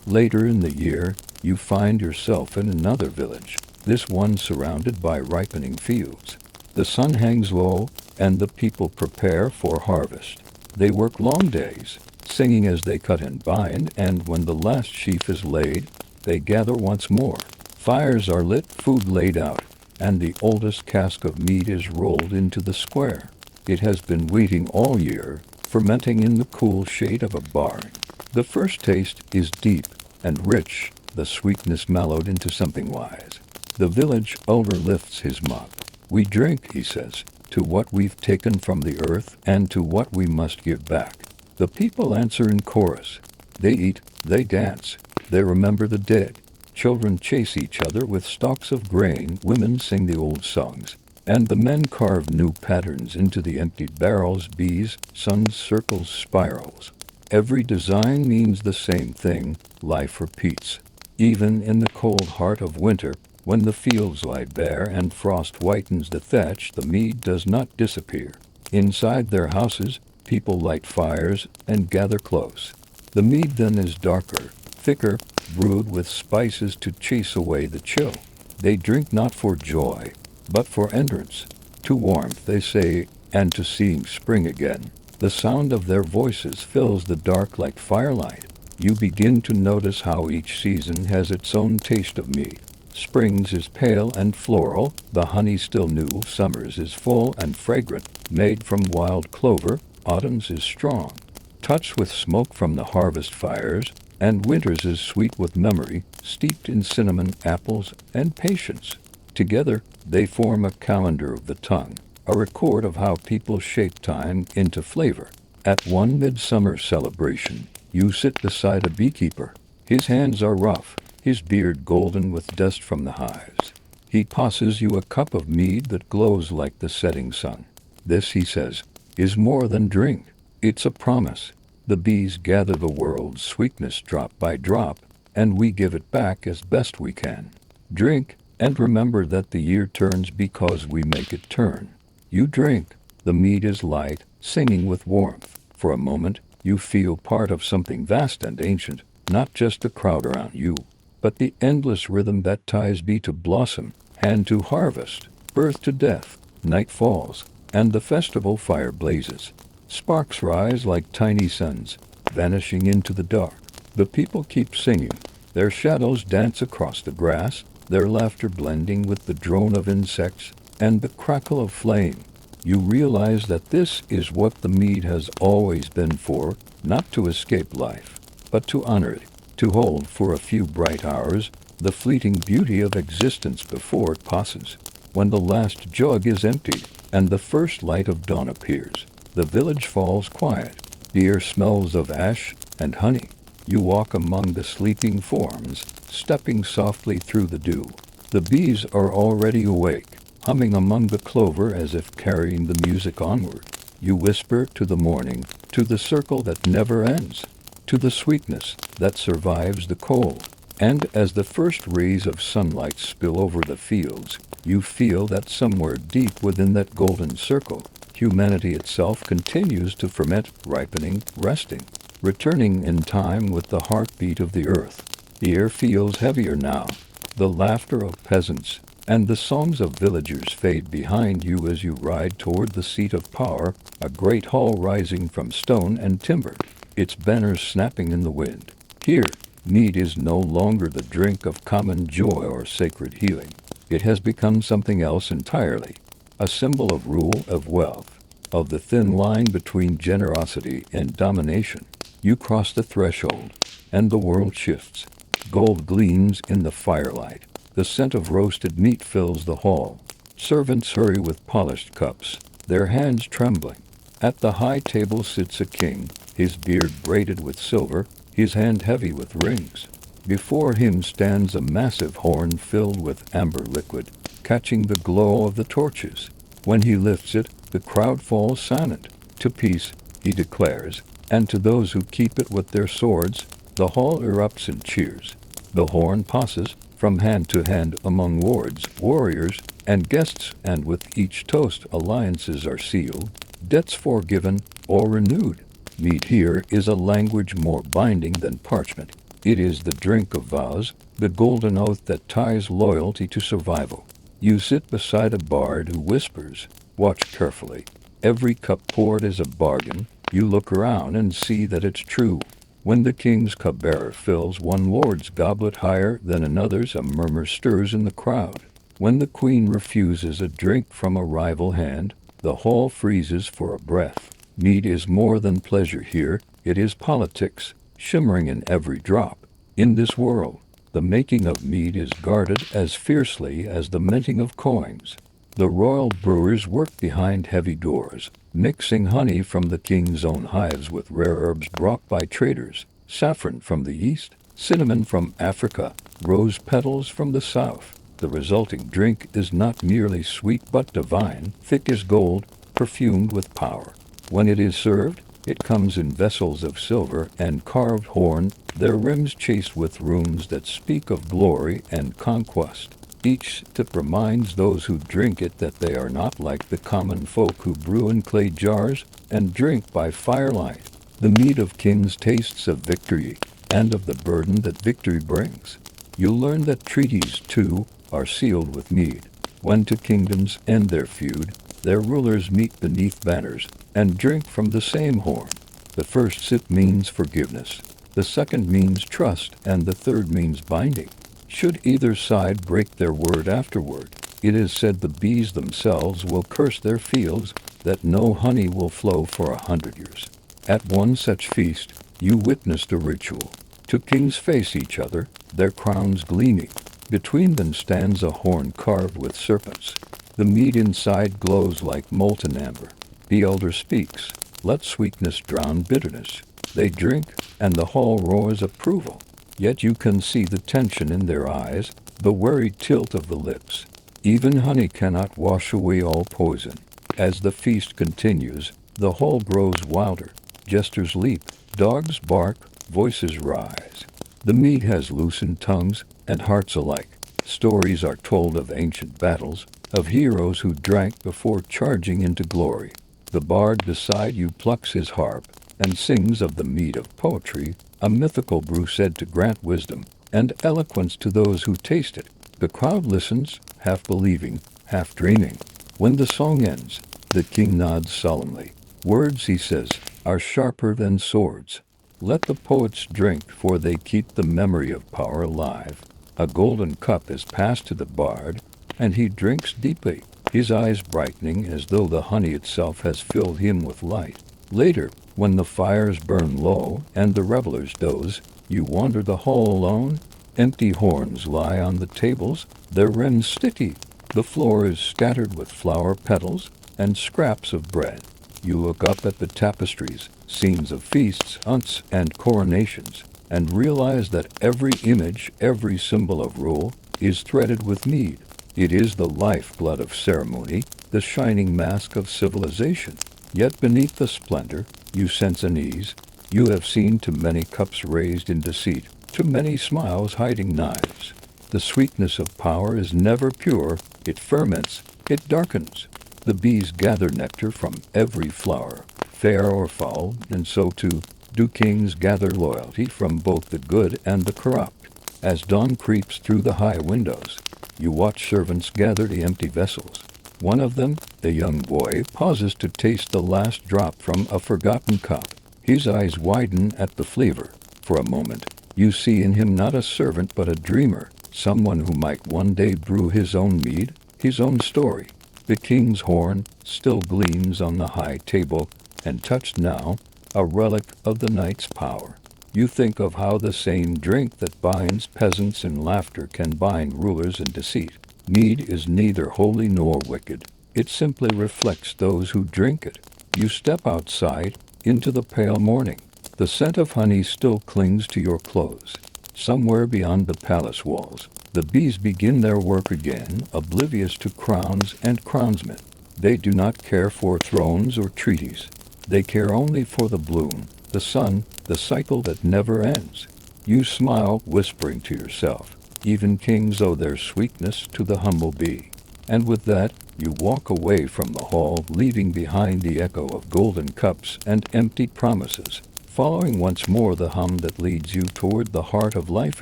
Later in the year, you find yourself in another village, this one surrounded by ripening fields. The sun hangs low, and the people prepare for harvest. They work long days, singing as they cut and bind, and when the last sheaf is laid, they gather once more. Fires are lit, food laid out, and the oldest cask of mead is rolled into the square. It has been waiting all year, fermenting in the cool shade of a barn. The first taste is deep and rich, the sweetness mellowed into something wise. The village elder lifts his mug. We drink, he says, to what we've taken from the earth and to what we must give back. The people answer in chorus. They eat, they dance, they remember the dead. Children chase each other with stalks of grain, women sing the old songs, and the men carve new patterns into the emptied barrels, bees, suns, circles, spirals. Every design means the same thing, life repeats. Even in the cold heart of winter, when the fields lie bare and frost whitens the thatch, the mead does not disappear. Inside their houses, people light fires and gather close. The mead then is darker, thicker, brewed with spices to chase away the chill. They drink not for joy, but for entrance, to warmth, they say, and to seeing spring again. The sound of their voices fills the dark like firelight. You begin to notice how each season has its own taste of mead. Spring's is pale and floral, the honey still new. Summer's is full and fragrant, made from wild clover. Autumn's is strong, touched with smoke from the harvest fires, and winter's is sweet with memory, steeped in cinnamon, apples, and patience. Together, they form a calendar of the tongue, a record of how people shape time into flavor. At one midsummer celebration, you sit beside a beekeeper. His hands are rough, his beard golden with dust from the hives. He passes you a cup of mead that glows like the setting sun. This, he says, is more than drink. It's a promise. The bees gather the world's sweetness drop by drop, and we give it back as best we can. Drink, and remember that the year turns because we make it turn. You drink. The mead is light, singing with warmth. For a moment, you feel part of something vast and ancient, not just a crowd around you, but the endless rhythm that ties bee to blossom, hand to harvest, birth to death. Night falls, and the festival fire blazes. Sparks rise like tiny suns, vanishing into the dark. The people keep singing. Their shadows dance across the grass, their laughter blending with the drone of insects and the crackle of flame. You realize that this is what the mead has always been for, not to escape life, but to honor it, to hold for a few bright hours the fleeting beauty of existence before it passes. When the last jug is emptied and the first light of dawn appears, the village falls quiet. The air smells of ash and honey. You walk among the sleeping forms, stepping softly through the dew. The bees are already awake, humming among the clover as if carrying the music onward. You whisper to the morning, to the circle that never ends, to the sweetness that survives the cold. And as the first rays of sunlight spill over the fields, you feel that somewhere deep within that golden circle, humanity itself continues to ferment, ripening, resting, returning in time with the heartbeat of the earth. The air feels heavier now. The laughter of peasants and the songs of villagers fade behind you as you ride toward the seat of power, a great hall rising from stone and timber, its banners snapping in the wind. Here, mead is no longer the drink of common joy or sacred healing. It has become something else entirely, a symbol of rule, of wealth, of the thin line between generosity and domination. You cross the threshold, and the world shifts. Gold gleams in the firelight. The scent of roasted meat fills the hall. Servants hurry with polished cups, their hands trembling. At the high table sits a king, his beard braided with silver, his hand heavy with rings. Before him stands a massive horn filled with amber liquid, catching the glow of the torches. When he lifts it, the crowd falls silent. To peace, he declares, and to those who keep it with their swords, the hall erupts in cheers. The horn passes from hand to hand among lords, warriors, and guests, and with each toast alliances are sealed, debts forgiven or renewed. Mead here is a language more binding than parchment. It is the drink of vows, the golden oath that ties loyalty to survival. You sit beside a bard who whispers, "Watch carefully. Every cup poured is a bargain." You look around and see that it's true. When the king's cupbearer fills one lord's goblet higher than another's, a murmur stirs in the crowd. When the queen refuses a drink from a rival hand, the hall freezes for a breath. Mead is more than pleasure here, it is politics, shimmering in every drop. In this world, the making of mead is guarded as fiercely as the minting of coins. The royal brewers work behind heavy doors, mixing honey from the king's own hives with rare herbs brought by traders, saffron from the east, cinnamon from Africa, rose petals from the south. The resulting drink is not merely sweet but divine, thick as gold, perfumed with power. When it is served, it comes in vessels of silver and carved horn, their rims chased with runes that speak of glory and conquest. Each sip reminds those who drink it that they are not like the common folk who brew in clay jars and drink by firelight. The mead of kings tastes of victory and of the burden that victory brings. You learn that treaties, too, are sealed with mead. When two kingdoms end their feud, their rulers meet beneath banners and drink from the same horn. The first sip means forgiveness, the second means trust, and the third means binding. Should either side break their word afterward, it is said the bees themselves will curse their fields, that no honey will flow for 100 years. At one such feast, you witnessed a ritual. Two kings face each other, their crowns gleaming. Between them stands a horn carved with serpents. The mead inside glows like molten amber. The elder speaks, "Let sweetness drown bitterness." They drink, and the hall roars approval. Yet you can see the tension in their eyes, the wary tilt of the lips. Even honey cannot wash away all poison. As the feast continues, the hall grows wilder. Jesters leap, dogs bark, voices rise. The mead has loosened tongues and hearts alike. Stories are told of ancient battles, of heroes who drank before charging into glory. The bard beside you plucks his harp and sings of the mead of poetry, a mythical brew said to grant wisdom and eloquence to those who taste it. The crowd listens, half believing, half dreaming. When the song ends, the king nods solemnly. "Words," he says, "are sharper than swords. Let the poets drink, for they keep the memory of power alive." A golden cup is passed to the bard, and he drinks deeply, his eyes brightening as though the honey itself has filled him with light. Later, when the fires burn low and the revelers doze, you wander the hall alone. Empty horns lie on the tables, their rims sticky. The floor is scattered with flower petals and scraps of bread. You look up at the tapestries, scenes of feasts, hunts, and coronations, and realize that every image, every symbol of rule, is threaded with mead. It is the lifeblood of ceremony, the shining mask of civilization. Yet beneath the splendor, you sense an ease. You have seen too many cups raised in deceit, too many smiles hiding knives. The sweetness of power is never pure. It ferments, it darkens. The bees gather nectar from every flower, fair or foul, and so too do kings gather loyalty from both the good and the corrupt. As dawn creeps through the high windows, you watch servants gather the empty vessels. One of them, a young boy, pauses to taste the last drop from a forgotten cup. His eyes widen at the flavor. For a moment, you see in him not a servant but a dreamer, someone who might one day brew his own mead, his own story. The king's horn still gleams on the high table, and touched now, a relic of the night's power. You think of how the same drink that binds peasants in laughter can bind rulers in deceit. Mead is neither holy nor wicked. It simply reflects those who drink it. You step outside, into the pale morning. The scent of honey still clings to your clothes. Somewhere beyond the palace walls, the bees begin their work again, oblivious to crowns and crownsmen. They do not care for thrones or treaties. They care only for the bloom, the sun, the cycle that never ends. You smile, whispering to yourself, even kings owe their sweetness to the humble bee. And with that, you walk away from the hall, leaving behind the echo of golden cups and empty promises, following once more the hum that leads you toward the heart of life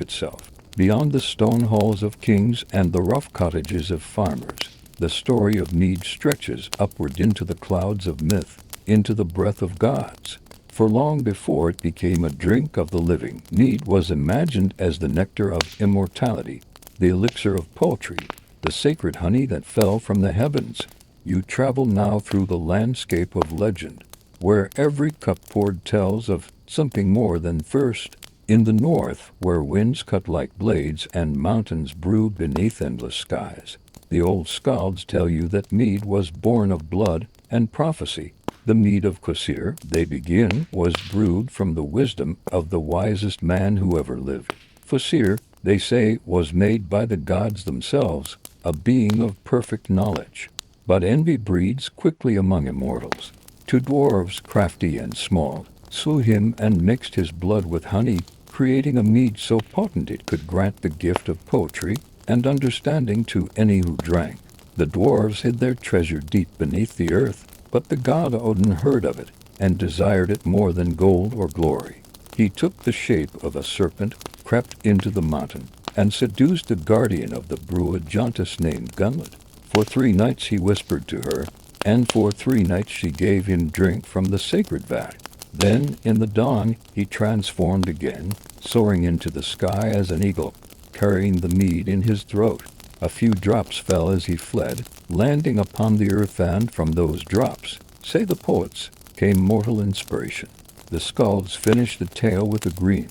itself. Beyond the stone halls of kings and the rough cottages of farmers, the story of mead stretches upward into the clouds of myth, into the breath of gods. For long before it became a drink of the living, mead was imagined as the nectar of immortality, the elixir of poetry, the sacred honey that fell from the heavens. You travel now through the landscape of legend, where every cup poured tells of something more than thirst. In the north, where winds cut like blades and mountains brood beneath endless skies, the old skalds tell you that mead was born of blood and prophecy. The mead of Kvasir, they begin, was brewed from the wisdom of the wisest man who ever lived. Kvasir, they say, was made by the gods themselves, a being of perfect knowledge. But envy breeds quickly among immortals. Two dwarves, crafty and small, slew him and mixed his blood with honey, creating a mead so potent it could grant the gift of poetry and understanding to any who drank. The dwarves hid their treasure deep beneath the earth, but the god Odin heard of it and desired it more than gold or glory. He took the shape of a serpent, crept into the mountain, and seduced the guardian of the brew, a giantess named Gunlet. For 3 nights he whispered to her, and for 3 nights she gave him drink from the sacred vat. Then, in the dawn, he transformed again, soaring into the sky as an eagle, carrying the mead in his throat. A few drops fell as he fled, landing upon the earth, and from those drops, say the poets, came mortal inspiration. The skalds finish the tale with a green.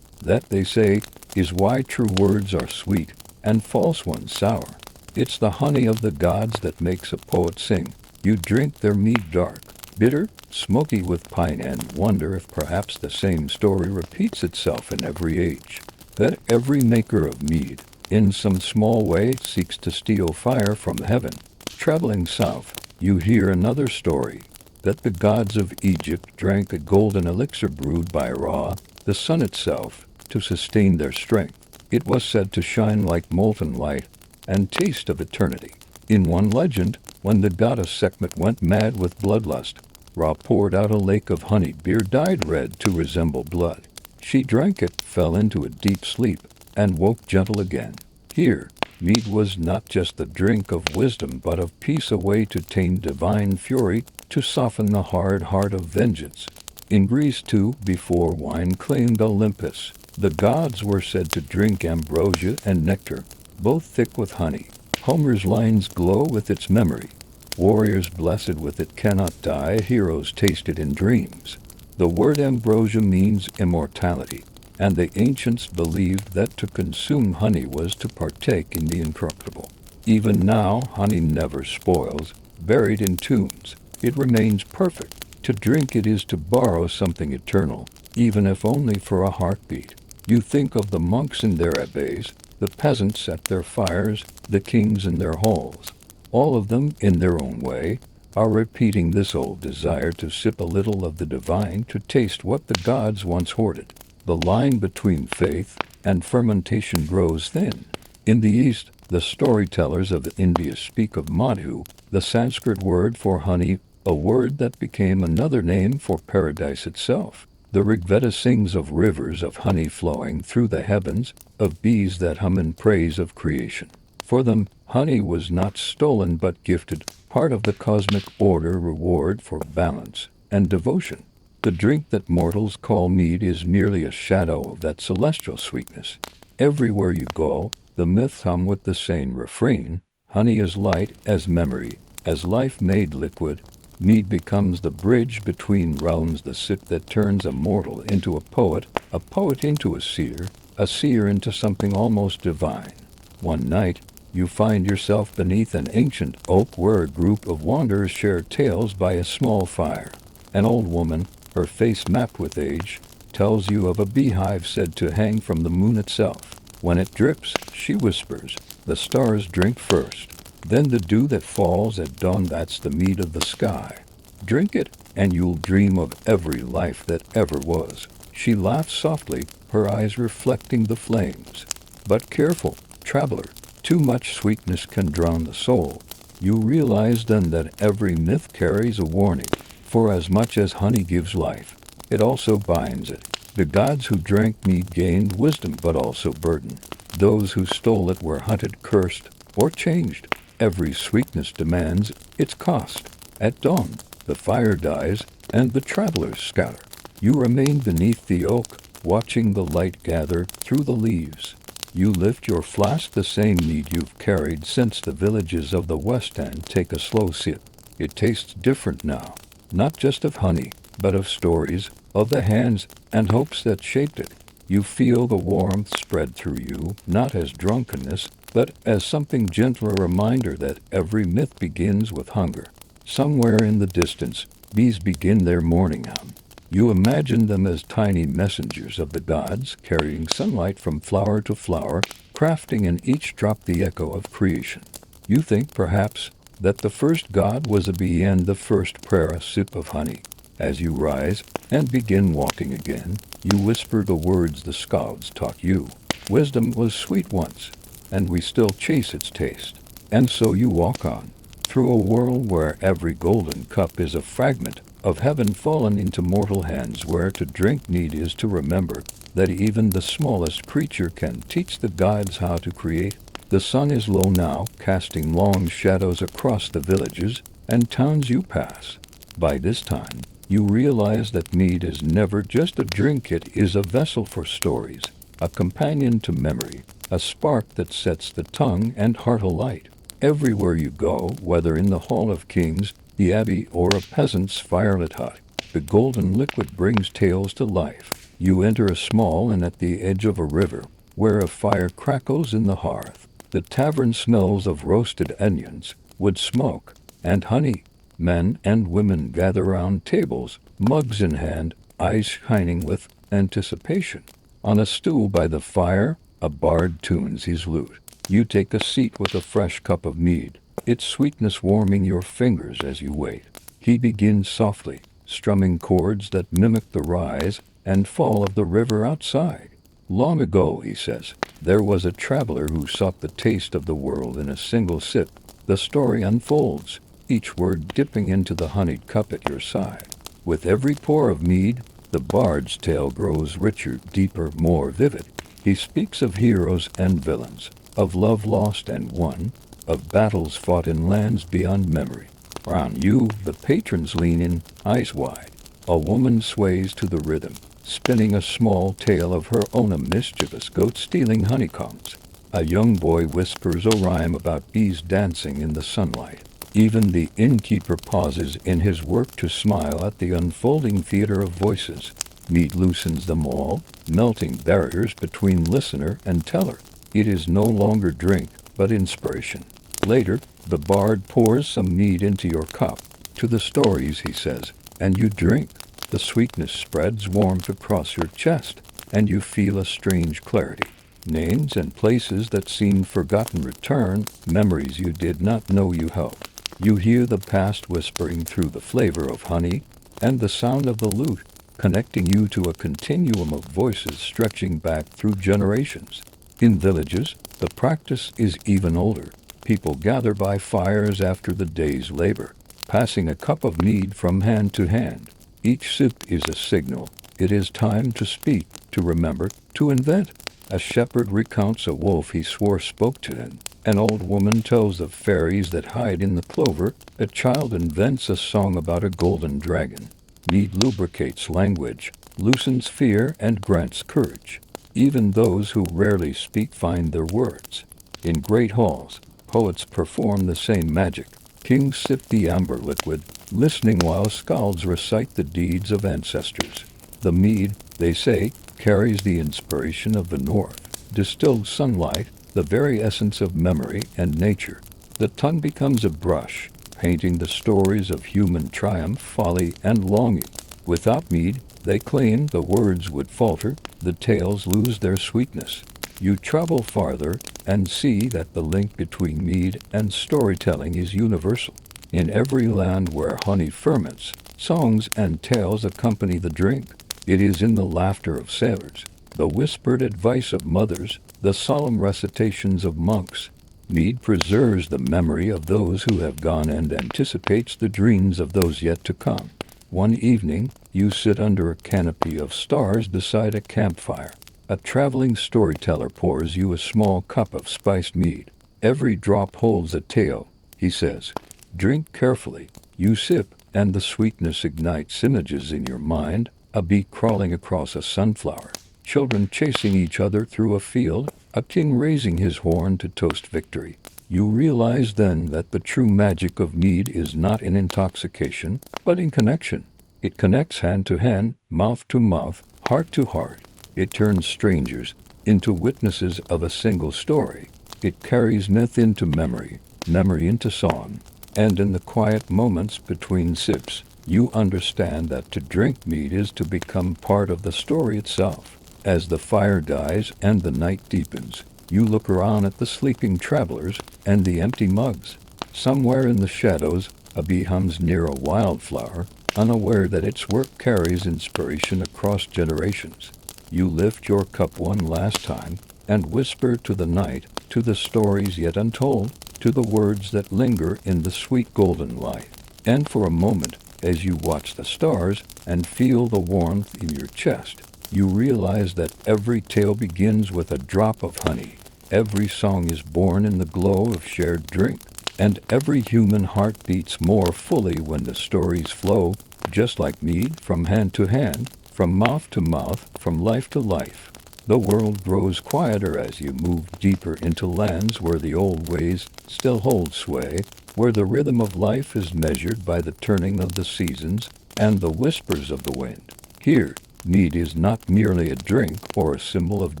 That, they say, is why true words are sweet, and false ones sour. It's the honey of the gods that makes a poet sing. You drink their mead dark, bitter, smoky with pine, and wonder if perhaps the same story repeats itself in every age. That every maker of mead, in some small way, seeks to steal fire from heaven. Traveling south, you hear another story, that the gods of Egypt drank a golden elixir brewed by Ra, the sun itself, to sustain their strength. It was said to shine like molten light and taste of eternity. In one legend, when the goddess Sekhmet went mad with bloodlust, Ra poured out a lake of honey, beer dyed red to resemble blood. She drank it, fell into a deep sleep, and woke gentle again. Here, mead was not just the drink of wisdom but of peace, a way to tame divine fury, to soften the hard heart of vengeance. In Greece too, before wine claimed Olympus, the gods were said to drink ambrosia and nectar, both thick with honey. Homer's lines glow with its memory. Warriors blessed with it cannot die, heroes taste it in dreams. The word ambrosia means immortality, and the ancients believed that to consume honey was to partake in the incorruptible. Even now, honey never spoils. Buried in tombs, it remains perfect. To drink it is to borrow something eternal, even if only for a heartbeat. You think of the monks in their abbeys, the peasants at their fires, the kings in their halls. All of them, in their own way, are repeating this old desire to sip a little of the divine, to taste what the gods once hoarded. The line between faith and fermentation grows thin. In the East, the storytellers of India speak of madhu, the Sanskrit word for honey, a word that became another name for paradise itself. The Rigveda sings of rivers of honey flowing through the heavens, of bees that hum in praise of creation. For them, honey was not stolen but gifted, part of the cosmic order, reward for balance and devotion. The drink that mortals call mead is merely a shadow of that celestial sweetness. Everywhere you go, the myths hum with the same refrain: honey is light as memory, as life made liquid. Mead becomes the bridge between realms, the sip that turns a mortal into a poet into a seer into something almost divine. One night, you find yourself beneath an ancient oak where a group of wanderers share tales by a small fire. An old woman, her face mapped with age, tells you of a beehive said to hang from the moon itself. When it drips, she whispers, the stars drink first. Then the dew that falls at dawn, that's the mead of the sky. Drink it, and you'll dream of every life that ever was. She laughs softly, her eyes reflecting the flames. But careful, traveler, too much sweetness can drown the soul. You realize then that every myth carries a warning, for as much as honey gives life, it also binds it. The gods who drank mead gained wisdom but also burden. Those who stole it were hunted, cursed, or changed. Every sweetness demands its cost. At dawn, the fire dies, and the travelers scatter. You remain beneath the oak, watching the light gather through the leaves. You lift your flask, the same mead you've carried since the villages of the West End. Take a slow sip. It tastes different now, not just of honey, but of stories, of the hands and hopes that shaped it. You feel the warmth spread through you, not as drunkenness, but as something gentle, a reminder that every myth begins with hunger. Somewhere in the distance, bees begin their morning hum. You imagine them as tiny messengers of the gods, carrying sunlight from flower to flower, crafting in each drop the echo of creation. You think, perhaps, that the first god was a bee and the first prayer a sip of honey. As you rise and begin walking again, you whisper the words the scouts taught you. Wisdom was sweet once, and we still chase its taste. And so you walk on, through a world where every golden cup is a fragment of heaven fallen into mortal hands, where to drink mead is to remember that even the smallest creature can teach the gods how to create. The sun is low now, casting long shadows across the villages and towns you pass. By this time, you realize that mead is never just a drink, it is a vessel for stories, a companion to memory, a spark that sets the tongue and heart alight. Everywhere you go, whether in the hall of kings, the abbey, or a peasant's firelit hut, the golden liquid brings tales to life. You enter a small inn at the edge of a river, where a fire crackles in the hearth. The tavern smells of roasted onions, wood smoke, and honey. Men and women gather round tables, mugs in hand, eyes shining with anticipation. On a stool by the fire, a bard tunes his lute. You take a seat with a fresh cup of mead, its sweetness warming your fingers as you wait. He begins softly, strumming chords that mimic the rise and fall of the river outside. Long ago, he says, there was a traveler who sought the taste of the world in a single sip. The story unfolds, each word dipping into the honeyed cup at your side. With every pour of mead, the bard's tale grows richer, deeper, more vivid. He speaks of heroes and villains, of love lost and won, of battles fought in lands beyond memory. Around you, the patrons lean in, eyes wide. A woman sways to the rhythm, spinning a small tale of her own, a mischievous goat stealing honeycombs. A young boy whispers a rhyme about bees dancing in the sunlight. Even the innkeeper pauses in his work to smile at the unfolding theater of voices. Mead loosens them all, melting barriers between listener and teller. It is no longer drink, but inspiration. Later, the bard pours some mead into your cup. To the stories, he says, and you drink. The sweetness spreads warmth across your chest, and you feel a strange clarity. Names and places that seemed forgotten return, memories you did not know you held. You hear the past whispering through the flavor of honey, and the sound of the lute, connecting you to a continuum of voices stretching back through generations. In villages, the practice is even older. People gather by fires after the day's labor, passing a cup of mead from hand to hand. Each sip is a signal. It is time to speak, to remember, to invent. A shepherd recounts a wolf he swore spoke to him. An old woman tells of fairies that hide in the clover. A child invents a song about a golden dragon. Mead lubricates language, loosens fear, and grants courage. Even those who rarely speak find their words. In great halls, poets perform the same magic. Kings sip the amber liquid, listening while skalds recite the deeds of ancestors. The mead, they say, carries the inspiration of the north, distilled sunlight, the very essence of memory and nature. The tongue becomes a brush, painting the stories of human triumph, folly, and longing. Without mead, they claim, the words would falter, the tales lose their sweetness. You travel farther and see that the link between mead and storytelling is universal. In every land where honey ferments, songs and tales accompany the drink. It is in the laughter of sailors, the whispered advice of mothers, the solemn recitations of monks. Mead preserves the memory of those who have gone and anticipates the dreams of those yet to come. One evening, you sit under a canopy of stars beside a campfire. A traveling storyteller pours you a small cup of spiced mead. Every drop holds a tale, he says. Drink carefully. You sip, and the sweetness ignites images in your mind. A bee crawling across a sunflower, children chasing each other through a field, a king raising his horn to toast victory. You realize then that the true magic of mead is not in intoxication, but in connection. It connects hand to hand, mouth to mouth, heart to heart. It turns strangers into witnesses of a single story. It carries myth into memory, memory into song. And in the quiet moments between sips, you understand that to drink mead is to become part of the story itself. As the fire dies and the night deepens, you look around at the sleeping travelers and the empty mugs. Somewhere in the shadows, a bee hums near a wildflower, unaware that its work carries inspiration across generations. You lift your cup one last time and whisper to the night, to the stories yet untold, to the words that linger in the sweet golden light. And for a moment, as you watch the stars and feel the warmth in your chest, you realize that every tale begins with a drop of honey. Every song is born in the glow of shared drink, and every human heart beats more fully when the stories flow, just like mead, from hand to hand, from mouth to mouth, from life to life. The world grows quieter as you move deeper into lands where the old ways still hold sway, where the rhythm of life is measured by the turning of the seasons and the whispers of the wind. Here, mead is not merely a drink or a symbol of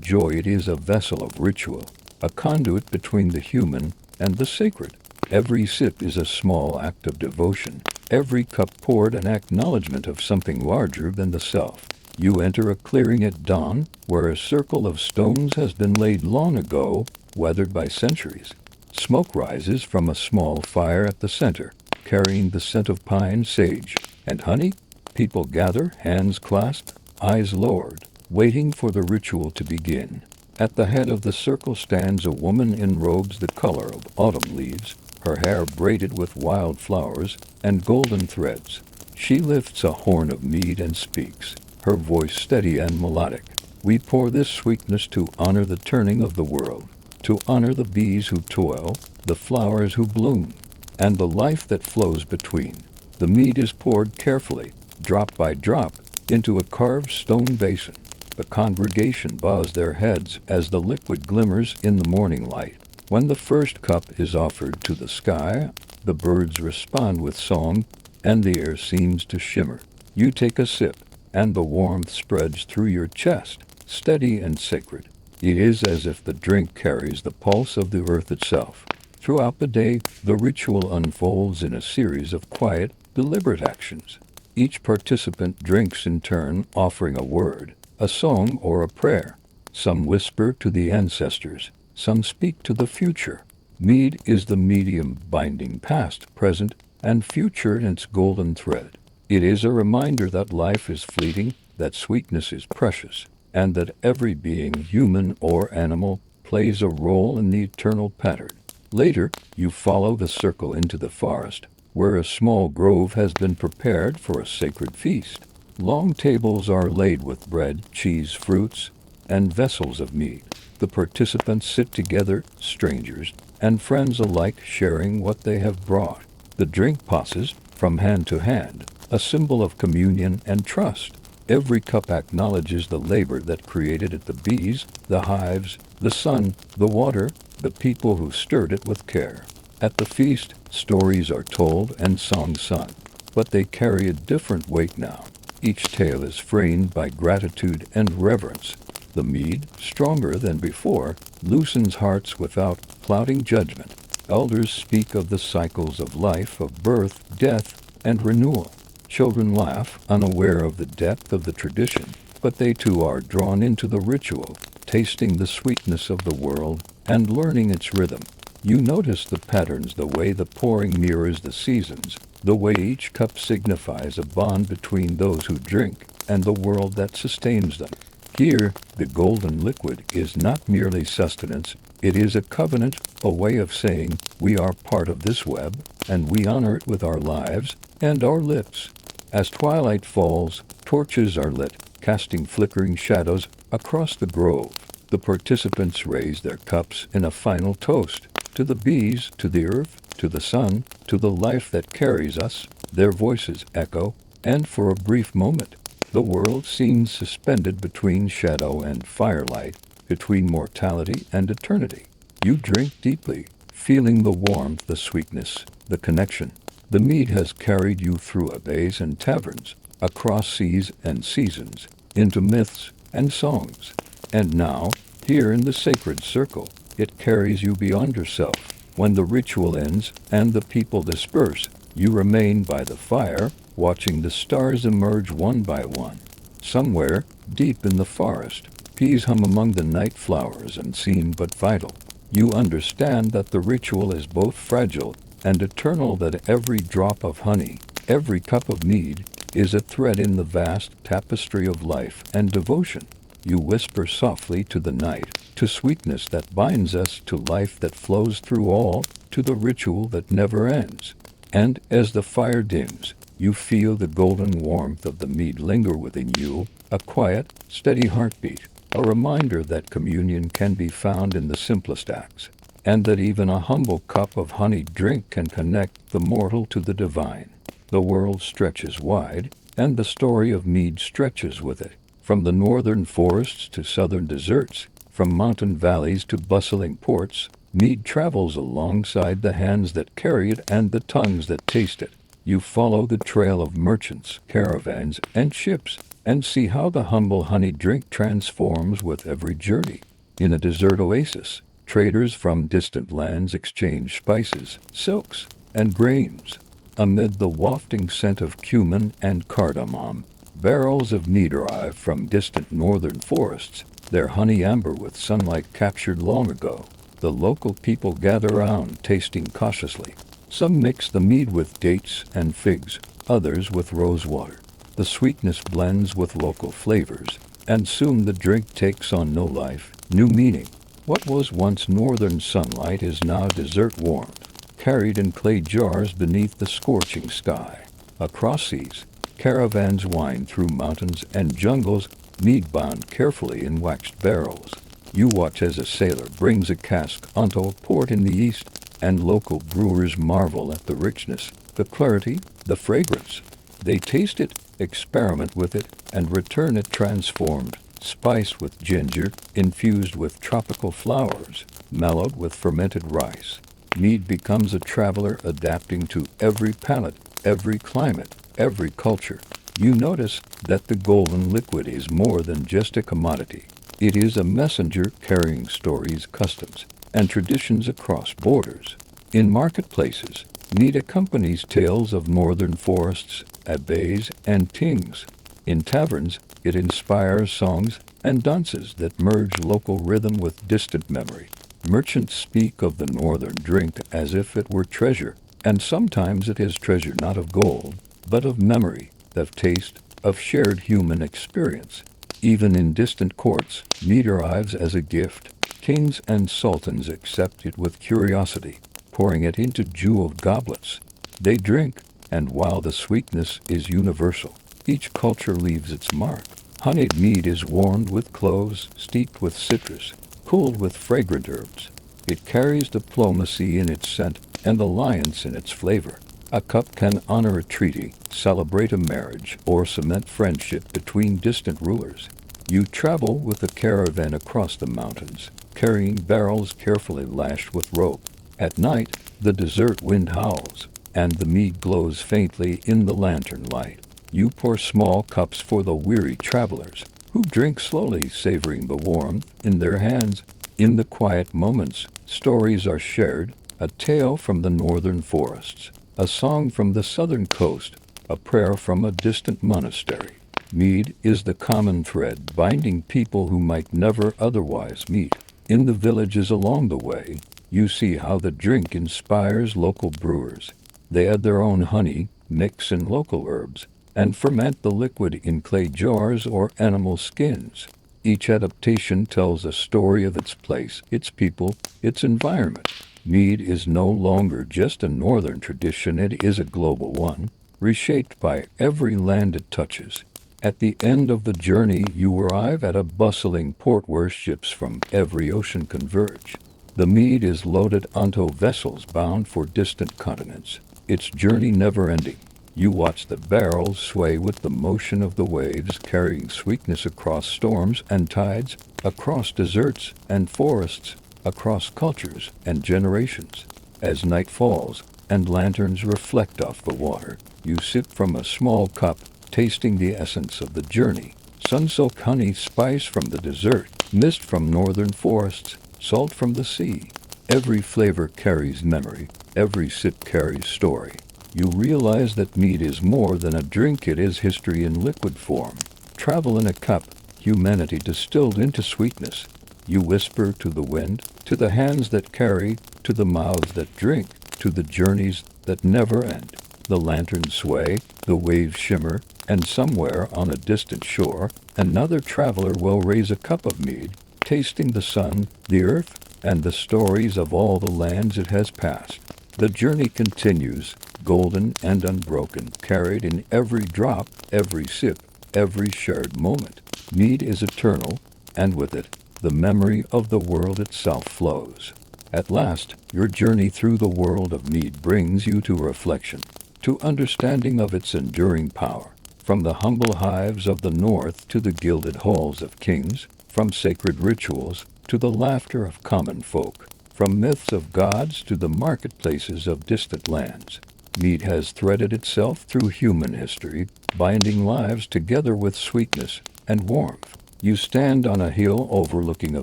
joy, it is a vessel of ritual, a conduit between the human and the sacred. Every sip is a small act of devotion, every cup poured an acknowledgement of something larger than the self. You enter a clearing at dawn, where a circle of stones has been laid long ago, weathered by centuries. Smoke rises from a small fire at the center, carrying the scent of pine, sage, and honey. People gather, hands clasped, eyes lowered, waiting for the ritual to begin. At the head of the circle stands a woman in robes the color of autumn leaves, her hair braided with wild flowers and golden threads. She lifts a horn of mead and speaks, her voice steady and melodic. We pour this sweetness to honor the turning of the world, to honor the bees who toil, the flowers who bloom, and the life that flows between. The mead is poured carefully, drop by drop, into a carved stone basin. The congregation bows their heads as the liquid glimmers in the morning light. When the first cup is offered to the sky, the birds respond with song, and the air seems to shimmer. You take a sip, and the warmth spreads through your chest, steady and sacred. It is as if the drink carries the pulse of the earth itself. Throughout the day, the ritual unfolds in a series of quiet, deliberate actions. Each participant drinks in turn, offering a word, a song, or a prayer. Some whisper to the ancestors, some speak to the future. Mead is the medium binding past, present, and future in its golden thread. It is a reminder that life is fleeting, that sweetness is precious, and that every being, human or animal, plays a role in the eternal pattern. Later, you follow the circle into the forest, where a small grove has been prepared for a sacred feast. Long tables are laid with bread, cheese, fruits, and vessels of mead. The participants sit together, strangers and friends alike, sharing what they have brought. The drink passes from hand to hand, a symbol of communion and trust. Every cup acknowledges the labor that created it: the bees, the hives, the sun, the water, the people who stirred it with care. At the feast, stories are told and songs sung, but they carry a different weight now. Each tale is framed by gratitude and reverence. The mead, stronger than before, loosens hearts without clouding judgment. Elders speak of the cycles of life, of birth, death, and renewal. Children laugh, unaware of the depth of the tradition, but they too are drawn into the ritual, tasting the sweetness of the world and learning its rhythm. You notice the patterns, the way the pouring mirrors the seasons, the way each cup signifies a bond between those who drink and the world that sustains them. Here, the golden liquid is not merely sustenance, it is a covenant, a way of saying, we are part of this web, and we honor it with our lives and our lips. As twilight falls, torches are lit, casting flickering shadows across the grove. The participants raise their cups in a final toast, to the bees, to the earth, to the sun, to the life that carries us. Their voices echo, and for a brief moment, the world seems suspended between shadow and firelight, between mortality and eternity. You drink deeply, feeling the warmth, the sweetness, the connection. The mead has carried you through abbeys and taverns, across seas and seasons, into myths and songs. And now, here in the sacred circle, it carries you beyond yourself. When the ritual ends and the people disperse, you remain by the fire, watching the stars emerge one by one. Somewhere, deep in the forest, bees hum among the night flowers and seem but vital. You understand that the ritual is both fragile and eternal, that every drop of honey, every cup of mead, is a thread in the vast tapestry of life and devotion. You whisper softly to the night, to sweetness that binds us, to life that flows through all, to the ritual that never ends. And as the fire dims, you feel the golden warmth of the mead linger within you, a quiet, steady heartbeat, a reminder that communion can be found in the simplest acts, and that even a humble cup of honeyed drink can connect the mortal to the divine. The world stretches wide, and the story of mead stretches with it. From the northern forests to southern deserts, from mountain valleys to bustling ports, mead travels alongside the hands that carry it and the tongues that taste it. You follow the trail of merchants, caravans, and ships, and see how the humble honey drink transforms with every journey. In a desert oasis, traders from distant lands exchange spices, silks, and grains. Amid the wafting scent of cumin and cardamom, barrels of mead arrive from distant northern forests, their honey amber with sunlight captured long ago. The local people gather around, tasting cautiously. Some mix the mead with dates and figs, others with rosewater. The sweetness blends with local flavors, and soon the drink takes on new life, new meaning. What was once northern sunlight is now desert warmth, carried in clay jars beneath the scorching sky. Across seas, caravans wind through mountains and jungles, mead bound carefully in waxed barrels. You watch as a sailor brings a cask onto a port in the east, and local brewers marvel at the richness, the clarity, the fragrance. They taste it, experiment with it, and return it transformed, spiced with ginger, infused with tropical flowers, mellowed with fermented rice. Mead becomes a traveler adapting to every palate, every climate, every culture. You notice that the golden liquid is more than just a commodity. It is a messenger carrying stories, customs, and traditions across borders. In marketplaces, mead accompanies tales of northern forests, abbeys, and kings. In taverns, it inspires songs and dances that merge local rhythm with distant memory. Merchants speak of the northern drink as if it were treasure, and sometimes it is treasure not of gold, but of memory, of taste, of shared human experience. Even in distant courts, mead arrives as a gift. Kings and sultans accept it with curiosity, pouring it into jeweled goblets. They drink, and while the sweetness is universal, each culture leaves its mark. Honeyed mead is warmed with cloves, steeped with citrus, cooled with fragrant herbs. It carries diplomacy in its scent and alliance in its flavor. A cup can honor a treaty, celebrate a marriage, or cement friendship between distant rulers. You travel with a caravan across the mountains, carrying barrels carefully lashed with rope. At night, the desert wind howls, and the mead glows faintly in the lantern light. You pour small cups for the weary travelers, who drink slowly, savoring the warmth in their hands. In the quiet moments, stories are shared, a tale from the northern forests, a song from the southern coast, a prayer from a distant monastery. Mead is the common thread binding people who might never otherwise meet. In the villages along the way, you see how the drink inspires local brewers. They add their own honey, mix in local herbs, and ferment the liquid in clay jars or animal skins. Each adaptation tells a story of its place, its people, its environment. Mead is no longer just a northern tradition, it is a global one, reshaped by every land it touches. At the end of the journey, you arrive at a bustling port where ships from every ocean converge. The mead is loaded onto vessels bound for distant continents, its journey never-ending. You watch the barrels sway with the motion of the waves, carrying sweetness across storms and tides, across deserts and forests, across cultures and generations. As night falls and lanterns reflect off the water, you sip from a small cup, tasting the essence of the journey. Sun-soaked honey, spice from the desert, mist from northern forests, salt from the sea. Every flavor carries memory, every sip carries story. You realize that mead is more than a drink, it is history in liquid form. Travel in a cup, humanity distilled into sweetness. You whisper to the wind, to the hands that carry, to the mouths that drink, to the journeys that never end. The lanterns sway, the waves shimmer, and somewhere on a distant shore, another traveler will raise a cup of mead, tasting the sun, the earth, and the stories of all the lands it has passed. The journey continues, golden and unbroken, carried in every drop, every sip, every shared moment. Mead is eternal, and with it, the memory of the world itself flows. At last, your journey through the world of mead brings you to reflection, to understanding of its enduring power. From the humble hives of the north to the gilded halls of kings, from sacred rituals to the laughter of common folk, from myths of gods to the marketplaces of distant lands, mead has threaded itself through human history, binding lives together with sweetness and warmth. You stand on a hill overlooking a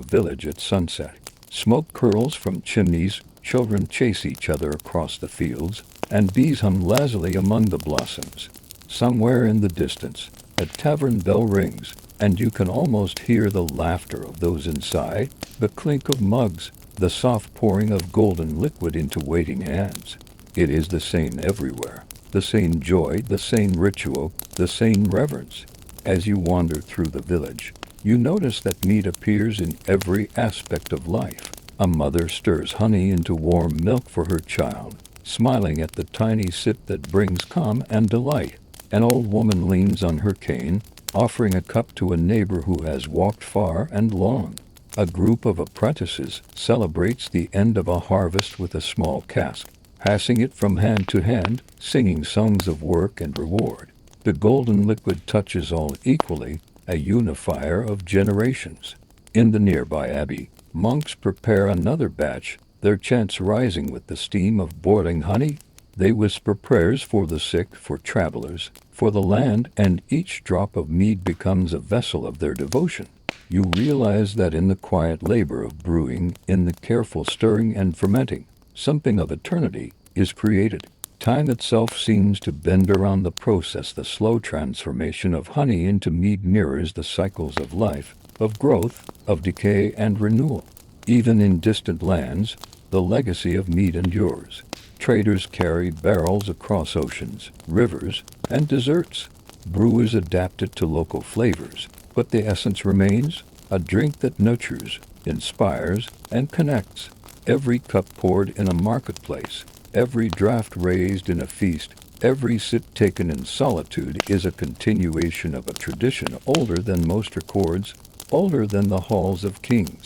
village at sunset. Smoke curls from chimneys, children chase each other across the fields, and bees hum lazily among the blossoms. Somewhere in the distance, a tavern bell rings, and you can almost hear the laughter of those inside, the clink of mugs, the soft pouring of golden liquid into waiting hands. It is the same everywhere, the same joy, the same ritual, the same reverence. As you wander through the village, you notice that mead appears in every aspect of life. A mother stirs honey into warm milk for her child, smiling at the tiny sip that brings calm and delight. An old woman leans on her cane, offering a cup to a neighbor who has walked far and long. A group of apprentices celebrates the end of a harvest with a small cask, passing it from hand to hand, singing songs of work and reward. The golden liquid touches all equally, a unifier of generations. In the nearby abbey, monks prepare another batch, their chants rising with the steam of boiling honey. They whisper prayers for the sick, for travelers, for the land, and each drop of mead becomes a vessel of their devotion. You realize that in the quiet labor of brewing, in the careful stirring and fermenting, something of eternity is created. Time itself seems to bend around the process. The slow transformation of honey into mead mirrors the cycles of life, of growth, of decay and renewal. Even in distant lands, the legacy of mead endures. Traders carry barrels across oceans, rivers, and deserts. Brewers adapt it to local flavors, but the essence remains, a drink that nurtures, inspires, and connects. Every cup poured in a marketplace, every draught raised in a feast, every sip taken in solitude is a continuation of a tradition older than most records, older than the halls of kings,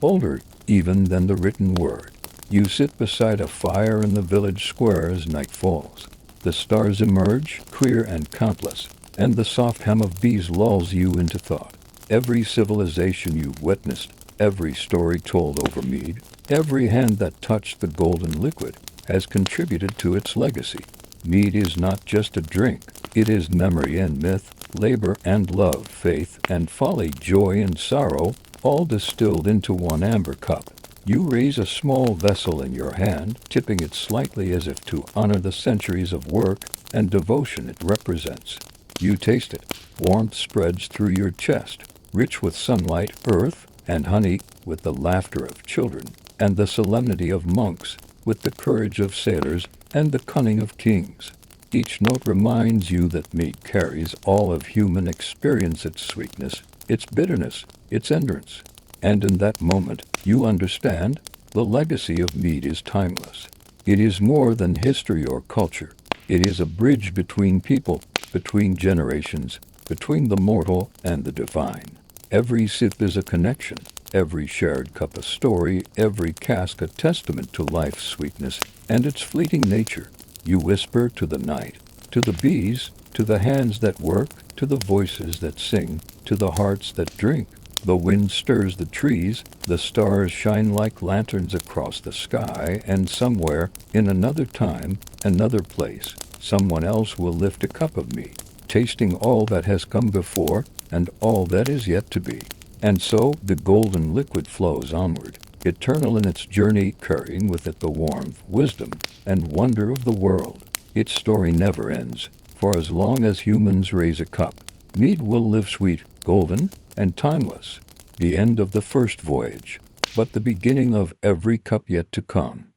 older even than the written word. You sit beside a fire in the village square as night falls. The stars emerge, clear and countless, and the soft hum of bees lulls you into thought. Every civilization you've witnessed, every story told over mead, every hand that touched the golden liquid has contributed to its legacy. Mead is not just a drink, it is memory and myth, labor and love, faith and folly, joy and sorrow, all distilled into one amber cup. You raise a small vessel in your hand, tipping it slightly as if to honor the centuries of work and devotion it represents. You taste it. Warmth spreads through your chest, rich with sunlight, earth, and honey, with the laughter of children, and the solemnity of monks, with the courage of sailors, and the cunning of kings. Each note reminds you that mead carries all of human experience, its sweetness, its bitterness, its endurance. And in that moment, you understand, the legacy of mead is timeless. It is more than history or culture. It is a bridge between people, between generations, between the mortal and the divine. Every sip is a connection, every shared cup a story, every cask a testament to life's sweetness and its fleeting nature. You whisper to the night, to the bees, to the hands that work, to the voices that sing, to the hearts that drink. The wind stirs the trees, the stars shine like lanterns across the sky, and somewhere, in another time, another place, someone else will lift a cup of mead, tasting all that has come before and all that is yet to be. And so the golden liquid flows onward, eternal in its journey, carrying with it the warmth, wisdom, and wonder of the world. Its story never ends, for as long as humans raise a cup, mead will live sweet, golden, and timeless. The end of the first voyage, but the beginning of every cup yet to come.